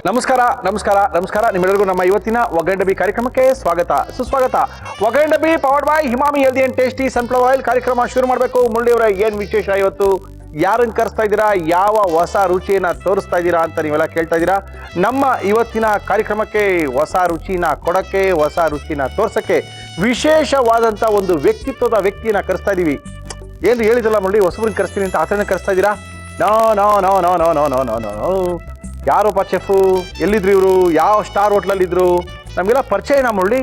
ನಮಸ್ಕಾರ ನಮಸ್ಕಾರ ನಮಸ್ಕಾರ ನಿಮ್ಮೆಲ್ಲರಿಗೂ ನಮ್ಮ ಇವತ್ತಿನ ಒಗ್ಗರಣೆ ಕಾರ್ಯಕ್ರಮಕ್ಕೆ ಸ್ವಾಗತ ಸುಸ್ವಾಗತ. Oggarane powered by Himami healthy and tasty sunflower oil ಕಾರ್ಯಕ್ರಮ ಶುರು ಮಾಡಬೇಕು. ಮುರಳಿಯವರ ಏನ್ ವಿಶೇಷ ಇವತ್ತು? ಯಾರನ್ನು ಕರೆಸ್ತಾ ಇದ್ದೀರಾ? ಯಾವ ಹೊಸ ರುಚಿಯನ್ನ ತೋರಿಸ್ತಾ ಇದ್ದೀರಾ ಅಂತ ನೀವೆಲ್ಲ ಕೇಳ್ತಾ ಇದ್ದೀರಾ. ನಮ್ಮ ಇವತ್ತಿನ ಕಾರ್ಯಕ್ರಮಕ್ಕೆ ಹೊಸ ರುಚಿನ ಕೊಡಕ್ಕೆ, ಹೊಸ ರುಚಿನ ತೋರ್ಸಕ್ಕೆ ವಿಶೇಷವಾದಂಥ ಒಂದು ವ್ಯಕ್ತಿತ್ವದ ವ್ಯಕ್ತಿಯನ್ನ ಕರೆಸ್ತಾ ಇದ್ದೀವಿ. ಏನು ಹೇಳಿದ್ರಲ್ಲ ಮುರಳಿ, ಹೊಸಬ್ರನ್ನ ಕರೆಸ್ತೀನಿ ಅಂತ ಆತನ ಕರೆಸ್ತಾ ಇದ್ದೀರಾ? No no no no no no no no no no ಯಾರೊಬ್ಬ ಚೆಫು? ಎಲ್ಲಿದ್ರು ಇವರು? ಯಾವ ಸ್ಟಾರ್ ಹೋಟ್ಲಲ್ಲಿದ್ರು? ನಮಗೆಲ್ಲ ಪರಿಚಯನಾ ಮುರಳಿ?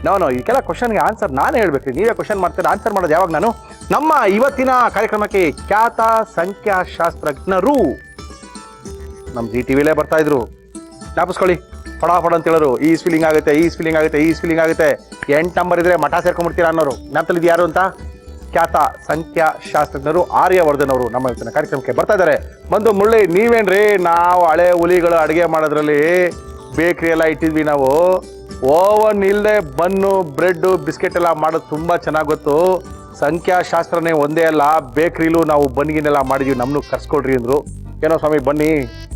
ನೋ ಇದಕ್ಕೆಲ್ಲ ಕ್ವಶನ್ಗೆ ಆನ್ಸರ್ ನಾನೇ ಹೇಳ್ಬೇಕು. ನೀವೇ ಕ್ವಶನ್ ಮಾಡ್ತೀರಾ, ಆನ್ಸರ್ ಮಾಡೋದು ಯಾವಾಗ ನಾನು? ನಮ್ಮ ಇವತ್ತಿನ ಕಾರ್ಯಕ್ರಮಕ್ಕೆ ಖ್ಯಾತ ಸಂಖ್ಯಾಶಾಸ್ತ್ರಜ್ಞರು ನಮ್ಮ ಜಿ ಟಿವಿಲೇ ಬರ್ತಾ ಇದ್ರು. ಜ್ಞಾಪಿಸ್ಕೊಳ್ಳಿ, ಫಡಾಫಡ ಅಂತ ಹೇಳೋರು. ಈ ಸ್ಪೀಲಿಂಗ್ ಆಗುತ್ತೆ, ಈ ಸ್ಪೀಲಿಂಗ್ ಆಗುತ್ತೆ, ಈ ಸ್ಪೀಲಿಂಗ್ ಆಗುತ್ತೆ, 8 ನಂಬರ್ ಇದ್ರೆ ಮಠ ಸೇರ್ಕೊಂಡ್ಬಿಡ್ತೀರಾ ಅನ್ನೋರು. ಜ್ಞಾಪಕದಲ್ಲಿ ಯಾರು ಅಂತ? ಖ್ಯಾತ ಸಂಖ್ಯಾಶಾಸ್ತ್ರಜ್ಞರು ಆರ್ಯವರ್ಧನ್ ಅವರು ನಮ್ಮ ಇವತ್ತಿನ ಕಾರ್ಯಕ್ರಮಕ್ಕೆ ಬರ್ತಾ ಇದ್ದಾರೆ. ಬಂದು ಮುರಳಿ, ನೀವೇನ್ರಿ? ನಾವು ಹಳೆ ಹುಲಿಗಳು ಅಡುಗೆ ಮಾಡೋದ್ರಲ್ಲಿ ಬೇಕ್ರಿ ಎಲ್ಲ ಇಟ್ಟಿದ್ವಿ. ನಾವು ಓವನ್ ಇಲ್ಲದೆ ಬನ್ನು, ಬ್ರೆಡ್, ಬಿಸ್ಕೆಟ್ ಎಲ್ಲ ಮಾಡೋದು ತುಂಬ ಚೆನ್ನಾಗಿ ಗೊತ್ತು. ಸಂಖ್ಯಾಶಾಸ್ತ್ರನೇ ಒಂದೇ ಅಲ್ಲ, ಬೇಕ್ರಿಲೂ ನಾವು ಬನ್ಗಿನೆಲ್ಲ ಮಾಡಿದ್ವಿ, ನಮ್ಮನ್ನು ಕರ್ಸ್ಕೊಡ್ರಿ ಅಂದರು. ಏನೋ ಸ್ವಾಮಿ, ಬನ್ನಿ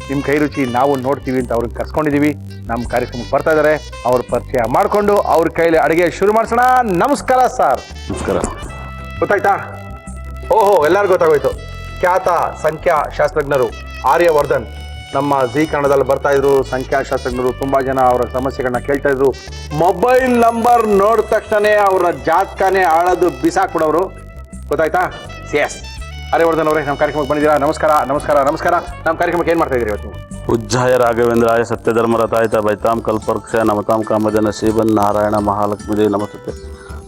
ನಿಮ್ಮ ಕೈ ರುಚಿ ನಾವು ನೋಡ್ತೀವಿ ಅಂತ ಅವ್ರಿಗೆ ಕರ್ಸ್ಕೊಂಡಿದ್ದೀವಿ. ನಮ್ಮ ಕಾರ್ಯಕ್ರಮಕ್ಕೆ ಬರ್ತಾ ಇದ್ದಾರೆ. ಅವ್ರ ಪರಿಚಯ ಮಾಡಿಕೊಂಡು ಅವ್ರ ಕೈಲಿ ಅಡುಗೆ ಶುರು ಮಾಡಿಸೋಣ. ನಮಸ್ಕಾರ ಸರ್. ನಮಸ್ಕಾರ. ಗೊತ್ತಾಯ್ತಾ? ಓಹೋ, ಎಲ್ಲರಿಗೂ ಗೊತ್ತಾಗೋಯ್ತು. ಖ್ಯಾತ ಸಂಖ್ಯಾಶಾಸ್ತ್ರಜ್ಞರು ಆರ್ಯವರ್ಧನ್ ನಮ್ಮ ಜಿ ಕನ್ನಡದಲ್ಲಿ ಬರ್ತಾ ಇದ್ರು. ಸಂಖ್ಯಾಶಾಸ್ತ್ರಜ್ಞರು ತುಂಬಾ ಜನ ಅವರ ಸಮಸ್ಯೆಗಳನ್ನ ಕೇಳ್ತಾ ಇದ್ರು. ಮೊಬೈಲ್ ನಂಬರ್ ನೋಡಿದ ತಕ್ಷಣ ಅವರ ಜಾತಕನೇ ಆಳೋದು ಬಿಸಾಕ್ಬಿಡೋರು. ಗೊತ್ತಾಯ್ತಾ? ಎಸ್, ಆರ್ಯವರ್ಧನ್ ಅವರೇ ನಮ್ಮ ಕಾರ್ಯಕ್ರಮಕ್ಕೆ ಬಂದಿದ್ದೀರಾ. ನಮಸ್ಕಾರ ನಮಸ್ಕಾರ ನಮಸ್ಕಾರ. ನಮ್ಮ ಕಾರ್ಯಕ್ರಮಕ್ಕೆ ಏನು ಮಾಡ್ತಾ ಇದ್ದೀರಿ ಇವತ್ತು? ಉಜ್ಜಾಯ ರಾಘವೇಂದ್ರಾಯ ಸತ್ಯಧರ್ಮರತಾಯಿತ ಬೈತಾಂ ಕಲ್ಪರ್ಕ್ಷ ನಮತಾಂ ಕಾಮಜನ ಶ್ರೀಬನ್ ನಾರಾಯಣ ಮಹಾಲಕ್ಷ್ಮೀ ದೇವಿ ನಮಸ್ತೆ.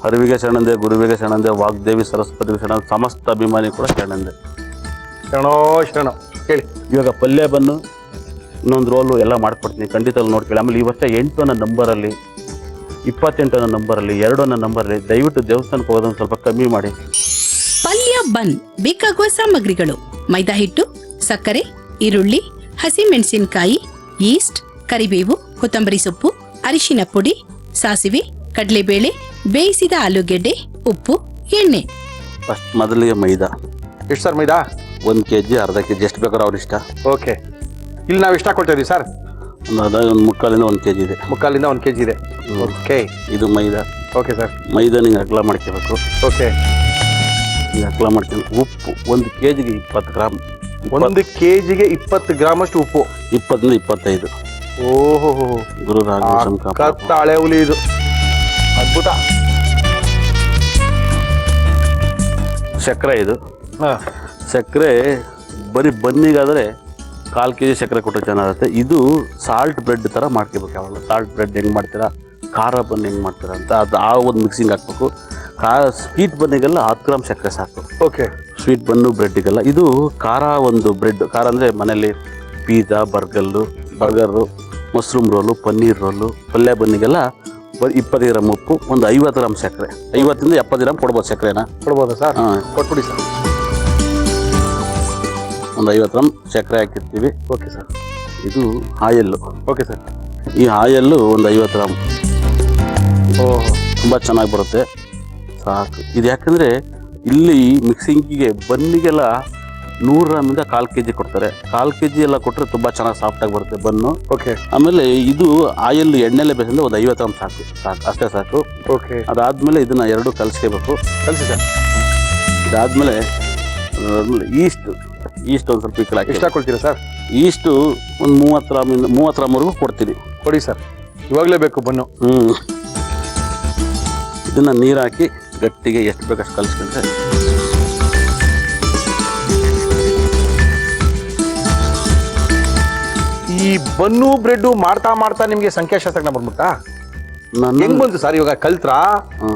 ಹರಿವಿಗೆ ಶರಣಂದೆ, ಗುರುವಿಗೆ ಶರಣಂದೆ, ವಾಗ್ದೇವಿ ಸರಸ್ವತಿಗೆ ಶರಣ, ಸಮಸ್ತ ಅಭಿಮಾನಿ ಕೂಡ ಶರಣಂದೆ. ಶರಣೋ ಶರಣೋ. ಹೇಳಿ. ಇವಾಗ ಪಲ್ಯ ಬನ್ನು ಇನ್ನೊಂದು ರೋಲು ಎಲ್ಲ ಮಾಡ್ಕೊಡ್ತೀನಿ, ಖಂಡಿತ ನೋಡ್ಕೊಳ್ಳಿ. ಆಮೇಲೆ ಈ ವರ್ಷ 8 ಅನ್ನೋ ನಂಬರಲ್ಲಿ, 28 ಅನ್ನೋ ನಂಬರಲ್ಲಿ, 2 ಅನ್ನೋ ನಂಬರಲ್ಲಿ ದಯವಿಟ್ಟು ದೇವಸ್ಥಾನಕ್ಕೆ ಹೋಗೋದನ್ನು ಸ್ವಲ್ಪ ಕಮ್ಮಿ ಮಾಡಿ. ಪಲ್ಯ ಬನ್ ಬೇಕಾಗುವ ಸಾಮಗ್ರಿಗಳು: ಮೈದಾ ಹಿಟ್ಟು, ಸಕ್ಕರೆ, ಈರುಳ್ಳಿ, ಹಸಿಮೆಣಸಿನಕಾಯಿ, ಈಸ್ಟ್, ಕರಿಬೇವು, ಕೊತ್ತಂಬರಿ ಸೊಪ್ಪು, ಅರಿಶಿನ ಪುಡಿ, ಸಾಸಿವೆ, ಕಡಲೆಬೇಳೆ, ಬೇಯಿಸಿದ ಆಲೂಗೆಡ್ಡೆ, ಉಪ್ಪು, ಎಣ್ಣೆ. ಫಸ್ಟ್ ಮೊದಲಿಗೆ ಮೈದಾ. ಎಷ್ಟು ಸರ್ ಮೈದಾ? 1 kg, ಅರ್ಧ kg, ಎಷ್ಟು ಬೇಕಾದ್ರೂ ಅವ್ರ ಇಷ್ಟ. ಓಕೆ. ಇಲ್ಲಿ ನಾವು ಇಷ್ಟ ಕೊಡ್ತಾ ಇದೀವಿ ಸರ್. ಒಂದು ಮುಕ್ಕಾಲಿಂದ 1 kg ಇದೆ. ಮುಕ್ಕಾಲಿಂದ 1 kg ಇದೆ. ಓಕೆ. ಇದು ಮೈದಾ. Okay sir. ಮೈದಾ ನೀವು ಅಗಲ ಮಾಡ್ಕೋಬೇಕು. ಓಕೆ. ನೀವು ಅಗಲ ಮಾಡ್ಕೊಂಡು ಉಪ್ಪು 1 kgಗೆ 20 ಗ್ರಾಮ್. 1 kgಗೆ 20 ಗ್ರಾಮ್ ಅಷ್ಟು ಉಪ್ಪು. 20 ರಿಂದ 25. ಓಹೋ, ಗುರು ರಾಘವೇಂದ್ರ ಕತ್ತ ಹಳೆ ಹುಲಿ ಇದು. ಅದ್ಭುತ. ಸಕ್ಕರೆ ಇದು. ಸಕ್ಕರೆ ಬರೀ ಬನ್ನಿಗಾದರೆ 1/4 kg ಸಕ್ಕರೆ ಕೊಟ್ಟರೆ ಚೆನ್ನಾಗಿರುತ್ತೆ. ಇದು ಸಾಲ್ಟ್ ಬ್ರೆಡ್ ಥರ ಮಾಡ್ಕೋಬೇಕು. ಯಾವಾಗ ಸಾಲ್ಟ್ ಬ್ರೆಡ್ ಹೆಂಗೆ ಮಾಡ್ತೀರಾ, ಖಾರ ಬನ್ ಹೆಂಗೆ ಮಾಡ್ತೀರಾ ಅಂತ ಅದು ಆ ಒಂದು ಮಿಕ್ಸಿಂಗ್ ಹಾಕ್ಬೇಕು. ಸ್ವೀಟ್ ಬನ್ನಿಗೆಲ್ಲ 10 ಗ್ರಾಮ್ ಸಕ್ಕರೆ ಸಾಕು. ಓಕೆ. ಸ್ವೀಟ್ ಬನ್ನು ಬ್ರೆಡ್ಡಿಗೆಲ್ಲ. ಇದು ಖಾರ ಒಂದು ಬ್ರೆಡ್. ಖಾರ ಅಂದರೆ ಮನೇಲಿ pizza, burger, mushroom roll, paneer roll, ಪಲ್ಯ ಬನ್ನಿಗೆಲ್ಲ 20 ಗ್ರಾಮ್ ಉಪ್ಪು, ಒಂದು 50 ಗ್ರಾಮ್ ಸಕ್ಕರೆ. 50 ರಿಂದ 70 ಗ್ರಾಮ್ ಕೊಡ್ಬೋದು. ಸಕ್ಕರೆನ ಕೊಡ್ಬೋದಾ ಸರ್? ಹಾಂ, ಕೊಟ್ಬಿಡಿ ಸರ್. ಒಂದು 50 ಗ್ರಾಮ್ ಸಕ್ಕರೆ ಹಾಕಿರ್ತೀವಿ. Okay sir. ಇದು ಆಯಲ್ಲು. Okay sir. ಈ ಆಯಲ್ಲು ಒಂದು 50 ಗ್ರಾಮ್. ಓಹೋ, ತುಂಬ ಚೆನ್ನಾಗಿ ಬರುತ್ತೆ. ಸಾಕು. ಇದು ಯಾಕಂದರೆ ಇಲ್ಲಿ ಮಿಕ್ಸಿಂಗಿಗೆ ಬನ್ನಿಗೆಲ್ಲ 100 ಗ್ರಾಮಿಂದ 1/4 kg ಕೊಡ್ತಾರೆ. 1/4 kg ಎಲ್ಲ ಕೊಟ್ಟರೆ ತುಂಬ ಚೆನ್ನಾಗಿ ಸಾಫ್ಟಾಗಿ ಬರುತ್ತೆ ಬನ್ನು. ಓಕೆ. ಆಮೇಲೆ ಇದು ಆಯಲ್ ಎಣ್ಣೆಲೆ ಬೇಸಿಂದ ಒಂದು 50 ಗ್ರಾಮ್ ಸಾಕು. ಅಷ್ಟೇ ಸಾಕು. ಓಕೆ. ಅದಾದಮೇಲೆ ಇದನ್ನು 2 ಕಲಿಸ್ಕೋಬೇಕು. ಕಲಿಸಿ ಸರ್. ಇದಾದಮೇಲೆ ಈಸ್ಟ್ ಒಂದು ಸ್ವಲ್ಪ ಈ ಕಡೆ ಹಾಕಿ. ಎಷ್ಟು ಹಾಕೊಳ್ತೀರಾ ಸರ್? ಈಸ್ಟು ಒಂದು 30 ಗ್ರಾಮ್ವರೆಗೂ ಕೊಡ್ತೀನಿ. ಕೊಡಿ ಸರ್, ಇವಾಗಲೇ ಬೇಕು ಬನ್ನು. ಇದನ್ನು ನೀರು ಹಾಕಿ ಗಟ್ಟಿಗೆ ಎಷ್ಟು ಬೇಕಷ್ಟು ಕಲಿಸ್ಕೊಂಡ್ರೆ ಈ ಬನ್ನು ಬ್ರೆಡ್ ಮಾಡ್ತಾ ನಿಮ್ಗೆ ಸಂಖ್ಯಾಶಾಸ್ತ್ರಜ್ಞ ಬಂದ್ಬಿಡ್ತಾ? ಹೆಂಗ್ ಬಂತು ಸರ್? ಇವಾಗ ಕಲ್ತ್ರಾ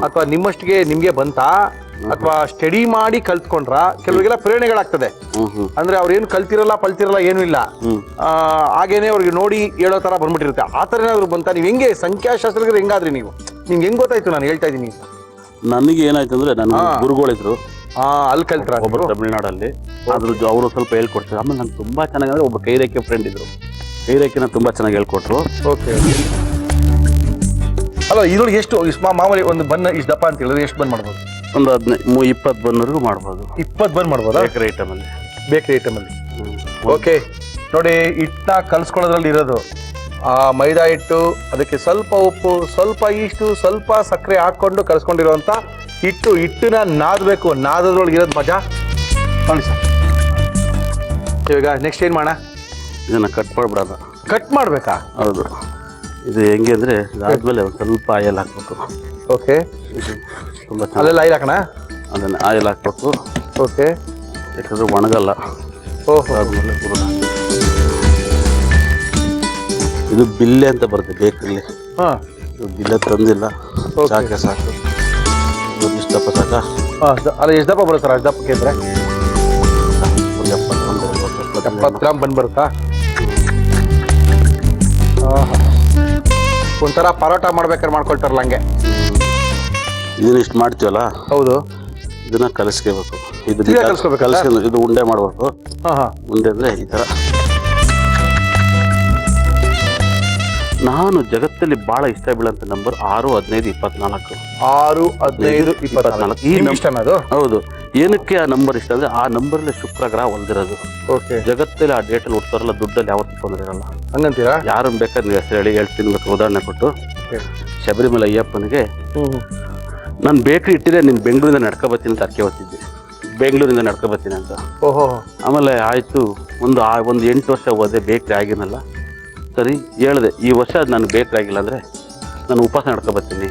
ಅಥವಾ ನಿಮ್ಮಷ್ಟಿಗೆ ನಿಮ್ಗೆ ಬಂತಾ ಅಥವಾ ಸ್ಟಡಿ ಮಾಡಿ ಕಲ್ತ್ಕೊಂಡ್ರ? ಕೆಲವರಿಗೆಲ್ಲ ಪ್ರೇರಣೆಗಳಾಗ್ತದೆ. ಅಂದ್ರೆ ಅವ್ರೇನು ಪಲ್ತಿರಲ್ಲ ಏನೂ ಇಲ್ಲ, ಹಾಗೇನೆ ಅವ್ರಿಗೆ ನೋಡಿ ಹೇಳೋ ತರ ಬಂದ್ಬಿಟ್ಟಿರುತ್ತೆ. ಆ ತರ ಏನಾದ್ರು ಬಂತ? ನೀವ್ ಹೆಂಗೆ ಸಂಖ್ಯಾಶಾಸ್ತ್ರಜ್ಞರು ಹೆಂಗಾದ್ರಿ ನೀವು? ನಿಮ್ಗೆ ಹೆಂಗ್ ಗೊತ್ತಾಯ್ತು? ನಾನು ಹೇಳ್ತಾ ಇದೀನಿ. ನನಗೆ ಏನಾಯ್ತು ಅಂದ್ರೆ, ನನ್ನ ಗುರುಗಳಿದ್ರು, ಅಲ್ಲಿ ಕಲ್ತ್ರ ಒಬ್ಬರು ತಮಿಳ್ನಾಡಲ್ಲಿ. ಅವರು ಸ್ವಲ್ಪ ಹೇಳ್ಕೊಡ್ತಾರೆ. ಆಮೇಲೆ ನಂಗೆ ತುಂಬಾ ಚೆನ್ನಾಗಿ ಅಂದ್ರೆ ಒಬ್ಬ ಕೈರೇಖೆ ಫ್ರೆಂಡ್ ಇದ್ರು. ಕೈರೇಖೆನ ತುಂಬಾ ಚೆನ್ನಾಗಿ ಹೇಳ್ಕೊಟ್ರು. ಓಕೆ. ಅಲ್ಲ, ಇದ್ರೊಳಗೆ ಎಷ್ಟು ಮಾಮೂಲಿ ಒಂದು ಬನ್ ಇಷ್ಟು ದಪ್ಪ ಅಂತ ಹೇಳಿದ್ರೆ ಎಷ್ಟು ಬನ್ ಮಾಡ್ಬೋದು? ಒಂದು 15-20 ಬನ್ನವರೆಗೂ ಮಾಡ್ಬೋದು. 20 ಬನ್ ಮಾಡ್ಬೋದಾ? ಬೇಕರಿ ಐಟಮಲ್ಲಿ. ಓಕೆ. ನೋಡಿ, ಹಿಟ್ಟನ್ನ ಕಲ್ಸ್ಕೊಳ್ಳೋದ್ರಲ್ಲಿ ಇರೋದು ಆ ಮೈದಾ ಹಿಟ್ಟು, ಅದಕ್ಕೆ ಸ್ವಲ್ಪ ಉಪ್ಪು, ಸ್ವಲ್ಪ ಈಸ್ಟು, ಸ್ವಲ್ಪ ಸಕ್ಕರೆ ಹಾಕ್ಕೊಂಡು ಕಲಿಸ್ಕೊಂಡಿರುವಂಥ ಹಿಟ್ಟನ್ನ ನಾದಬೇಕು. ನಾದದ್ರೊಳಗೆ ಇರೋದು ಮಜಾ ನೋಡಿ ಸರ್. ಇವಾಗ ನೆಕ್ಸ್ಟ್ ಏನು ಮಾಡೋಣ? ಇದನ್ನು ಕಟ್ ಮಾಡಿಬಿಡೋಣ. ಕಟ್ ಮಾಡಬೇಕಾ? ಹೌದು. ಇದು ಹೆಂಗೆ ಅಂದರೆ ಇದಾದ್ಮೇಲೆ ಒಂದು ಸ್ವಲ್ಪ ಆಯಿಲ್ ಹಾಕ್ಬೇಕು. ಓಕೆ. ಇದು ತುಂಬ ಅಲ್ಲೆಲ್ಲ ಆಯಿಲ್ ಹಾಕೋಣ? ಅದನ್ನು ಆಯಿಲ್ ಹಾಕ್ಬೇಕು. ಓಕೆ. ಯಾಕಂದರೆ ಒಣಗಲ್ಲ. ಓಹೋ. ಆದಮೇಲೆ ಇದು ಬಿಲ್ಲೆ ಅಂತ ಬರುತ್ತೆ ಬೇಕಲ್ಲಿ. ಹಾಂ. ಇದು ಬಿಲ್ಲೆ ತಂದಿಲ್ಲ. Okay. ಸಾಕೆ ಸಾಕು. ಇದು ಇಷ್ಟಪ್ಪ ಸಾಕ? ಹಾಂ. ಅಲ್ಲ ಎಷ್ಟು ದಪ್ಪ ಬರುತ್ತೆ ಸರ್? ಅಷ್ಟು ದಪ್ಪಕ್ಕೆ ಅಂದರೆ ಒಂದು 70 ಗ್ರಾಮ್ ಬಂದು ಬರುತ್ತಾ? ಒಂಥರ ಪರೋಟ ಮಾಡ್ಬೇಕಾದ್ರೆ ಮಾಡ್ಕೊಳ್ತಾರಲ್ಲ ಹಂಗೆ. ಇದನ್ನ ಇಷ್ಟು ಮಾಡ್ತೀವಲ್ಲ, ಹೌದು. ಇದನ್ನ ಕಲಿಸ್ಕೋಬೇಕು. ಇದು ಸೀದಾ ಕಲಿಸ್ಕೋಬೇಕಾ? ಕಲಿಸ್ಕೊಂಡು ಇದು ಉಂಡೆ ಮಾಡಬೇಕು. ಹಾಂ. ಉಂಡೆ ಅಂದರೆ ಈ ಥರ. ನಾನು ಜಗತ್ತಲ್ಲಿ ಭಾಳ ಇಷ್ಟ ಬೀಳಂತ ನಂಬರ್ 6, 15, 24. 6, 15, 24 ಈ ಇಷ್ಟನಾ ಅದು? ಹೌದು. ಏನಕ್ಕೆ ಆ ನಂಬರ್ ಇಷ್ಟ ಅಂದರೆ ಆ ನಂಬರಲ್ಲಿ ಶುಕ್ರ ಗ್ರಹ ಹೊಲ್ದಿರೋದು. ಓಕೆ. ಜಗತ್ತಲ್ಲಿ ಆ ಡೇಟಲ್ಲಿ ಹುಡ್ತಾರಲ್ಲ, ದುಡ್ಡಲ್ಲಿ ಯಾವತ್ತೂ ತೊಂದರೆ ಇರಲ್ಲ. ಹಂಗಂತೀರಾ? ಯಾರನ್ನು ಬೇಕಾದ್ರೆ ನೀವು ಹೆಸರು ಹೇಳ್ತೀನಿ. ಬೇಕು ಉದಾಹರಣೆ ಕೊಟ್ಟು, ಓಕೆ. ಶಬರಿಮಲೆ ಅಯ್ಯಪ್ಪನಿಗೆ ಹ್ಞೂ. ನಾನು ಬೇಕ್ರಿ ಇಟ್ಟಿದ್ರೆ ನೀನು ಬೆಂಗಳೂರಿಂದ ನಡ್ಕೊಬತ್ತೀನಿ ಅಂತ ಅರ್ಕೆ ಹೊತ್ತಿದ್ದೆ. ಬೆಂಗಳೂರಿಂದ ನಡ್ಕೊಬತ್ತೀನಿ ಅಂತ. ಓಹೋ. ಆಮೇಲೆ ಆಯಿತು, ಒಂದು 8 ವರ್ಷ ಹೋದೆ, ಬೇಕ್ರಿ ಆಗಿನಲ್ಲ. ಸರಿ ಹೇಳಿದೆ, ಈ ವರ್ಷ ನಾನು ಬೇಕ್ರಿ ಆಗಿಲ್ಲ ಅಂದರೆ ನಾನು ಉಪವಾಸ ನಡ್ಕೊಬತ್ತೀನಿ.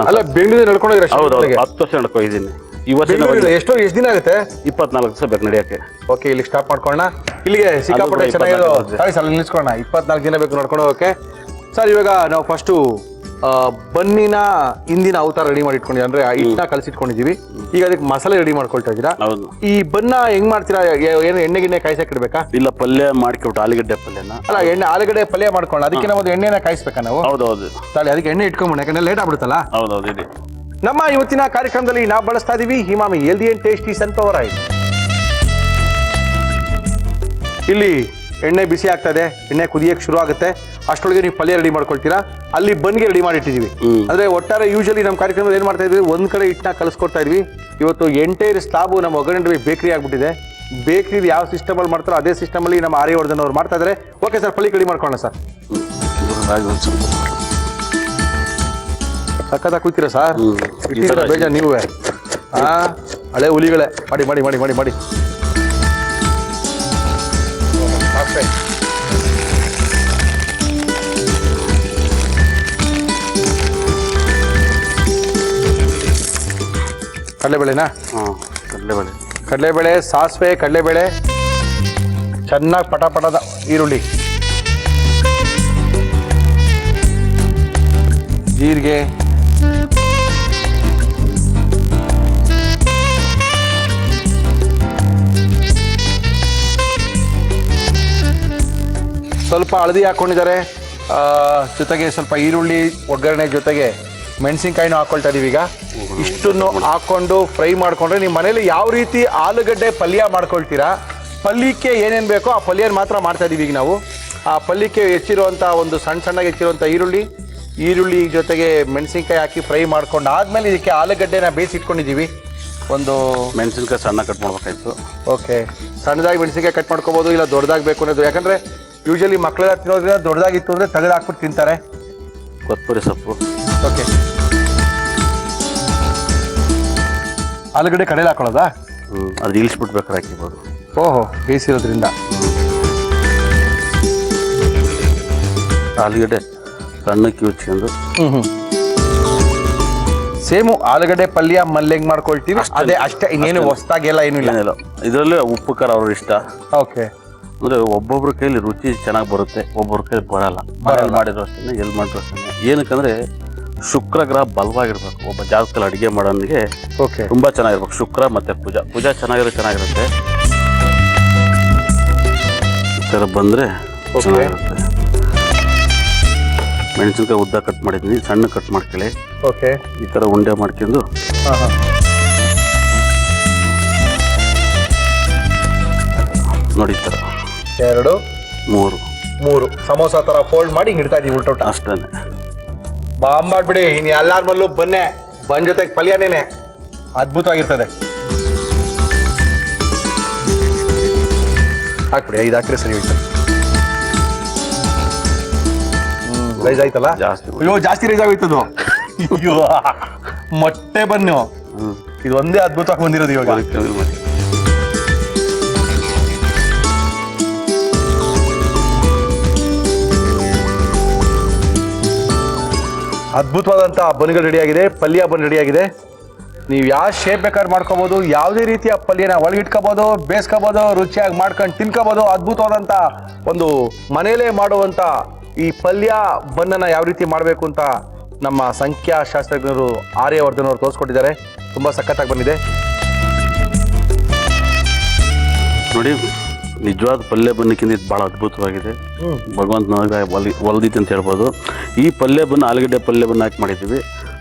ಅಲ್ಲ, ಬೆಂಗಳೂರು ನಡ್ಕೊಂಡೋಗಿರ? ಹೌದು, 10 ವರ್ಷ ನಡ್ಕೊಂಡಿದ್ದೀನಿ. ಈ ವರ್ಷ ಎಷ್ಟು ದಿನ ಆಗುತ್ತೆ? 24 ದಿವಸ ಬೇಕು ನಡೆಯೋಕ್ಕೆ. ಓಕೆ, ಇಲ್ಲಿ ಸ್ಟಾಪ್ ಮಾಡ್ಕೊಳ್ಳೋಣ. ಇಲ್ಲಿಗೆ ಸಿಕ್ಕಾಪಟ್ಟೆ ಚೆನ್ನಾಗಿರೋ ಸರಿ ಸರ್, ನಿಲ್ಲಿಸ್ಕೊಳ್ಳೋಣ. 24 ದಿನ ಬೇಕು ನಡ್ಕೊಂಡು ಹೋಗೋಕೆ. ಸರ್, ಇವಾಗ ನಾವು ಫಸ್ಟು ಬನ್ನಿನ ಹಿಂದಿನ ಅವತಾರ ರೆಡಿ ಮಾಡಿ ಇಟ್ಕೊಂಡಿದ್ದೀವಿ, ಅಂದ್ರೆ ಹಿಟ್ಟನ್ನ ಕಲಸಿಟ್ಕೊಂಡಿದ್ದೀವಿ. ಈಗ ಅದಕ್ಕೆ ಮಸಾಲೆ ರೆಡಿ ಮಾಡ್ಕೊಳ್ತಾ ಇದ್ದೀರಾ? ಹೌದು. ಈ ಬನ್ನ ಹೆಂಗ್ ಮಾಡ್ತೀರಾ? ಏನು ಎಣ್ಣೆ ಗಿಣ್ಣೆ ಕಾಯಿಸಕ್ಕೆ ಇಡ್ಬೇಕಾ? ಇಲ್ಲ, ಪಲ್ಯ ಮಾಡ್ಕೊಬಿಟ್ಟು ಆಲೂಗಡ್ಡೆ ಪಲ್ಯನ. ಅಲ್ಲ, ಎಣ್ಣೆ ಆಲೂಗಡ್ಡೆ ಪಲ್ಯ ಮಾಡ್ಕೊಂಡು ಅದಕ್ಕೆ ನಾವು ಎಣ್ಣೆನ ಕಾಯಿಸ್ಬೇಕಾ ನಾವು? ಹೌದೌದು. ತಾಳಿ ಅದಕ್ಕೆ ಎಣ್ಣೆ ಇಟ್ಕೊಂಡ್ಬಿಡ, ಯಾಕಂದ್ರೆ ಲೇಟ್ ಆಗ್ಬಿಡುತ್ತಲ್ಲ. ಹೌದೌದು. ಇದೆ ನಮ್ಮ ಇವತ್ತಿನ ಕಾರ್ಯಕ್ರಮದಲ್ಲಿ ನಾವು ಬಳಸ್ತಾ ಇದೀವಿ Himami healthy and tasty sunflower oil. ಇಲ್ಲಿ ಎಣ್ಣೆ ಬಿಸಿ ಆಗ್ತದೆ, ಎಣ್ಣೆ ಕುದಿಯಕ್ಕೆ ಶುರು ಆಗುತ್ತೆ. ಅಷ್ಟೊಳಗೆ ನೀವು ಪಲ್ಯ ರೆಡಿ ಮಾಡ್ಕೊಳ್ತೀರಾ. ಅಲ್ಲಿ ಬನ್ಗೆ ರೆಡಿ ಮಾಡಿ ಇಟ್ಟಿದ್ದೀವಿ. ಅಂದ್ರೆ ಒಟ್ಟಾರೆ ಯೂಶಲಿ ನಮ್ಮ ಕಾರ್ಯಕ್ರಮದಲ್ಲಿ ಏನು ಮಾಡ್ತಾ ಇದ್ವಿ, ಒಂದ್ ಕಡೆ ಹಿಟ್ಟನ್ನ ಕಲಿಸ್ಕೊಡ್ತಾ ಇದ್ವಿ. ಇವತ್ತು ಎಂಟೈರ್ ಸ್ಲಾಬು ನಮ್ಮ ಒಗ್ಗರಣೆ ಬೇಕ್ರಿ ಆಗ್ಬಿಟ್ಟಿದೆ. ಬೇಕ್ರಿ ಯಾವ ಸಿಸ್ಟಮಲ್ಲಿ ಮಾಡ್ತಾರೋ ಅದೇ ಸಿಸ್ಟಮಲ್ಲಿ ನಮ್ಮ ಆರ್ಯವರ್ಧನ್ ಅವ್ರು ಮಾಡ್ತಾ ಇದ್ದಾರೆ. ಓಕೆ ಸರ್, ಪಲ್ಯ ರೆಡಿ ಮಾಡ್ಕೊಳ್ಳೋಣ ಸರ್. ಸಖತ್ತಾಗಿ ಕೂತೀರಾ ಸರ್? ಇಟ್ಟಿದ್ದೀರಾ ಬೇಜಾರು ನೀವೇ? ಹಳೆ ಹುಲಿಗಳೇ. ಮಾಡಿ ಮಾಡಿ ಮಾಡಿ ಮಾಡಿ ಮಾಡಿ. ಕಡಲೆಬೇಳೆನಾ? ಹಾಂ, ಕಡಲೆಬೇಳೆ. ಕಡಲೆಬೇಳೆ, ಸಾಸಿವೆ, ಕಡಲೆಬೇಳೆ, ಚೆನ್ನಾಗಿ ಪಟ ಪಟದ ಈರುಳ್ಳಿ, ಜೀರಿಗೆ, ಸ್ವಲ್ಪ ಹಳದಿ ಹಾಕ್ಕೊಂಡಿದ್ದಾರೆ. ಜೊತೆಗೆ ಸ್ವಲ್ಪ ಈರುಳ್ಳಿ ಒಗ್ಗರಣೆ ಜೊತೆಗೆ ಮೆಣಸಿನ್ಕಾಯಿನೂ ಹಾಕ್ಕೊಳ್ತಾ ಇದೀವಿ. ಈಗ ಇಷ್ಟನ್ನು ಹಾಕ್ಕೊಂಡು ಫ್ರೈ ಮಾಡಿಕೊಂಡ್ರೆ ನಿಮ್ಮ ಮನೇಲಿ ಯಾವ ರೀತಿ ಆಲೂಗಡ್ಡೆ ಪಲ್ಯ ಮಾಡ್ಕೊಳ್ತೀರಾ, ಪಲ್ಯಕ್ಕೆ ಏನೇನು ಬೇಕೋ ಆ ಪಲ್ಯನ ಮಾತ್ರ ಮಾಡ್ತಾ ಇದೀವಿ ಈಗ ನಾವು. ಆ ಪಲ್ಯಕ್ಕೆ ಹೆಚ್ಚಿರುವಂಥ ಒಂದು ಸಣ್ಣ ಸಣ್ಣಗೆ ಹೆಚ್ಚಿರುವಂಥ ಈರುಳ್ಳಿ ಜೊತೆಗೆ ಮೆಣಸಿನ್ಕಾಯಿ ಹಾಕಿ ಫ್ರೈ ಮಾಡ್ಕೊಂಡು ಆದಮೇಲೆ ಇದಕ್ಕೆ ಆಲೂಗಡ್ಡೆನ ಬೇಯಿಸಿಟ್ಕೊಂಡಿದ್ದೀವಿ. ಒಂದು ಮೆಣಸಿನ್ಕಾಯಿ ಸಣ್ಣ ಕಟ್ ಮಾಡ್ಬೇಕಾಯ್ತು. ಓಕೆ, ಸಣ್ಣದಾಗಿ ಮೆಣಸಿನ್ಕಾಯಿ ಕಟ್ ಮಾಡ್ಕೋಬೋದು, ಇಲ್ಲ ದೊಡ್ಡದಾಗಿ ಬೇಕು ಅನ್ನೋದು. ಯಾಕಂದರೆ ಯೂಶಲಿ ಮಕ್ಕಳೆಲ್ಲ ತಿನ್ನೋದ್ರಿಂದ ದೊಡ್ಡದಾಗಿತ್ತು ಅಂದರೆ ತೆಗೆದು ಹಾಕ್ಬಿಟ್ಟು ತಿಂತಾರೆ. ಕೊತ್ತಂಬರಿ ಸೊಪ್ಪು. ಓಕೆ, ಆಲೂಗಡ್ಡೆ ಕಡೆಯಲ್ಲಿ ಹಾಕೊಳ್ಳೋದಾ? ಅದು ಇಳಿಸ್ಬಿಟ್ಬೇಕಾದ್ರೆ ಹಾಕಿಬೋದು. ಓಹೋ, ಬೇಯಿಸಿರೋದ್ರಿಂದ. ಆಲೂಗಡ್ಡೆ ಸಣ್ಣಕ್ಕೆ ಕ್ಯೂಚ್ಕೊಂಡು. ಸೇಮು ಆಲೂಗಡ್ಡೆ ಪಲ್ಯ ಮಲ್ಲೆ ಹೆಂಗ್ ಮಾಡ್ಕೊಳ್ತೀವಿ ಅದೇ ಅಷ್ಟೇ, ಇನ್ನೇನು ಹೊಸ್ದಾಗೆಲ್ಲ ಏನೂ ಇಲ್ಲ. ಇದರಲ್ಲಿ ಉಪ್ಪು ಖಾರ ಅವ್ರ ಇಷ್ಟ. ಓಕೆ. ಅಂದರೆ ಒಬ್ಬೊಬ್ರ ಕೈಲಿ ರುಚಿ ಚೆನ್ನಾಗಿ ಬರುತ್ತೆ, ಒಬ್ಬೊಬ್ರ ಕೈಲಿ ಬರಲ್ಲ. ಮನೇಲಿ ಮಾಡಿರೋ ಅಷ್ಟೇ, ಎಲ್ಲಿ ಮಾಡಿರೋ ಅಷ್ಟೇ. ಏನಕ್ಕಂದ್ರೆ ಶುಕ್ರ ಗ್ರಹ ಬಲವಾಗಿರ್ಬೇಕು. ಒಬ್ಬ ಜಾಗದಲ್ಲಿ ಅಡುಗೆ ಮಾಡೋನಿಗೆ ಓಕೆ ತುಂಬ ಚೆನ್ನಾಗಿರ್ಬೇಕು. ಶುಕ್ರ ಮತ್ತು ಕುಜ ಚೆನ್ನಾಗಿರುತ್ತೆ. ಈ ಥರ ಬಂದರೆ ಚೆನ್ನಾಗಿರುತ್ತೆ. ಮೆಣಸಿನ್ಕಾಯಿ ಉದ್ದ ಕಟ್ ಮಾಡಿದ್ದೀನಿ, ಸಣ್ಣ ಕಟ್ ಮಾಡ್ಕೊಳ್ಳಿ. ಓಕೆ, ಈ ಥರ ಉಂಡೆ ಮಾಡ್ಕೊಂಡು ನೋಡಿ, ಈ ಥರ 2 3 ಸಮೋಸ ಥರ ಫೋಲ್ಡ್ ಮಾಡಿ ಹಿಂಗೆ ಇಡ್ತಾ ಇದೀವಿ ಉಲ್ಟೋಟ. ಅಷ್ಟೇ. ಬಾಂಬ್ ಮಾಡ್ಬಿಡಿ. ಇನ್ನು ಎಲ್ಲಾರ ಮಲ್ಲೂ ಬನ್ ಜೊತೆಗೆ ಪಲ್ಯನೇನೆ ಅದ್ಭುತವಾಗಿರ್ತದೆ. ಹಾಕ್ಬಿಡಿ, 5 ಹಾಕ್ರೆ ಸರಿ ಹೋಯ್ತು. ರೈಸ್ ಆಯ್ತಲ್ಲ ಜಾಸ್ತಿ ಅಯ್ಯೋ ಜಾಸ್ತಿ ರೈಸ್ ಆಗೋಯ್ತದು ಅಯ್ಯೋ ಮೊಟ್ಟೆ ಬನ್ನು ಇದು ಒಂದೇ ಅದ್ಭುತವಾಗಿ ಬಂದಿರೋದು ಇವಾಗ ಅದ್ಭುತವಾದಂಥ ಬನ್ಗಳು ರೆಡಿ ಆಗಿದೆ, ಪಲ್ಯ ಬನ್ ರೆಡಿ ಆಗಿದೆ. ನೀವು ಯಾವ ಶೇಪ್ ಬೇಕಾದ್ರೆ ಮಾಡ್ಕೋಬೋದು, ಯಾವುದೇ ರೀತಿಯ ಪಲ್ಯನ ಒಳಗಿಟ್ಕೋಬೋದು, ಬೇಯಿಸ್ಕೋಬೋದು, ರುಚಿಯಾಗಿ ಮಾಡ್ಕೊಂಡು ತಿನ್ಕೋಬೋದು. ಅದ್ಭುತವಾದಂಥ ಒಂದು ಮನೆಯಲ್ಲೇ ಮಾಡುವಂಥ ಈ ಪಲ್ಯ ಬನ್ನನ್ನು ಯಾವ ರೀತಿ ಮಾಡಬೇಕು ಅಂತ ನಮ್ಮ ಸಂಖ್ಯಾಶಾಸ್ತ್ರಜ್ಞರು ಆರ್ಯವರ್ಧನ್ ಅವರು ತೋರಿಸ್ಕೊಟ್ಟಿದ್ದಾರೆ. ತುಂಬ ಸಖತ್ತಾಗಿ ಬಂದಿದೆ ನೋಡಿ. ನಿಜವಾದ ಪಲ್ಯ ಬನ್ನಕ್ಕಿಂತ ಇದು ಭಾಳ ಅದ್ಭುತವಾಗಿದೆ. ಭಗವಂತ ನನಗೆ ಒಲ್ದಿತ್ತು ಅಂತ ಹೇಳ್ಬೋದು. ಈ ಪಲ್ಯ ಬನ್ನ ಆಲೂಗಡ್ಡೆ ಪಲ್ಯ ಬನ್ನ ಹಾಕಿ ಮಾಡಿದ್ದೀವಿ.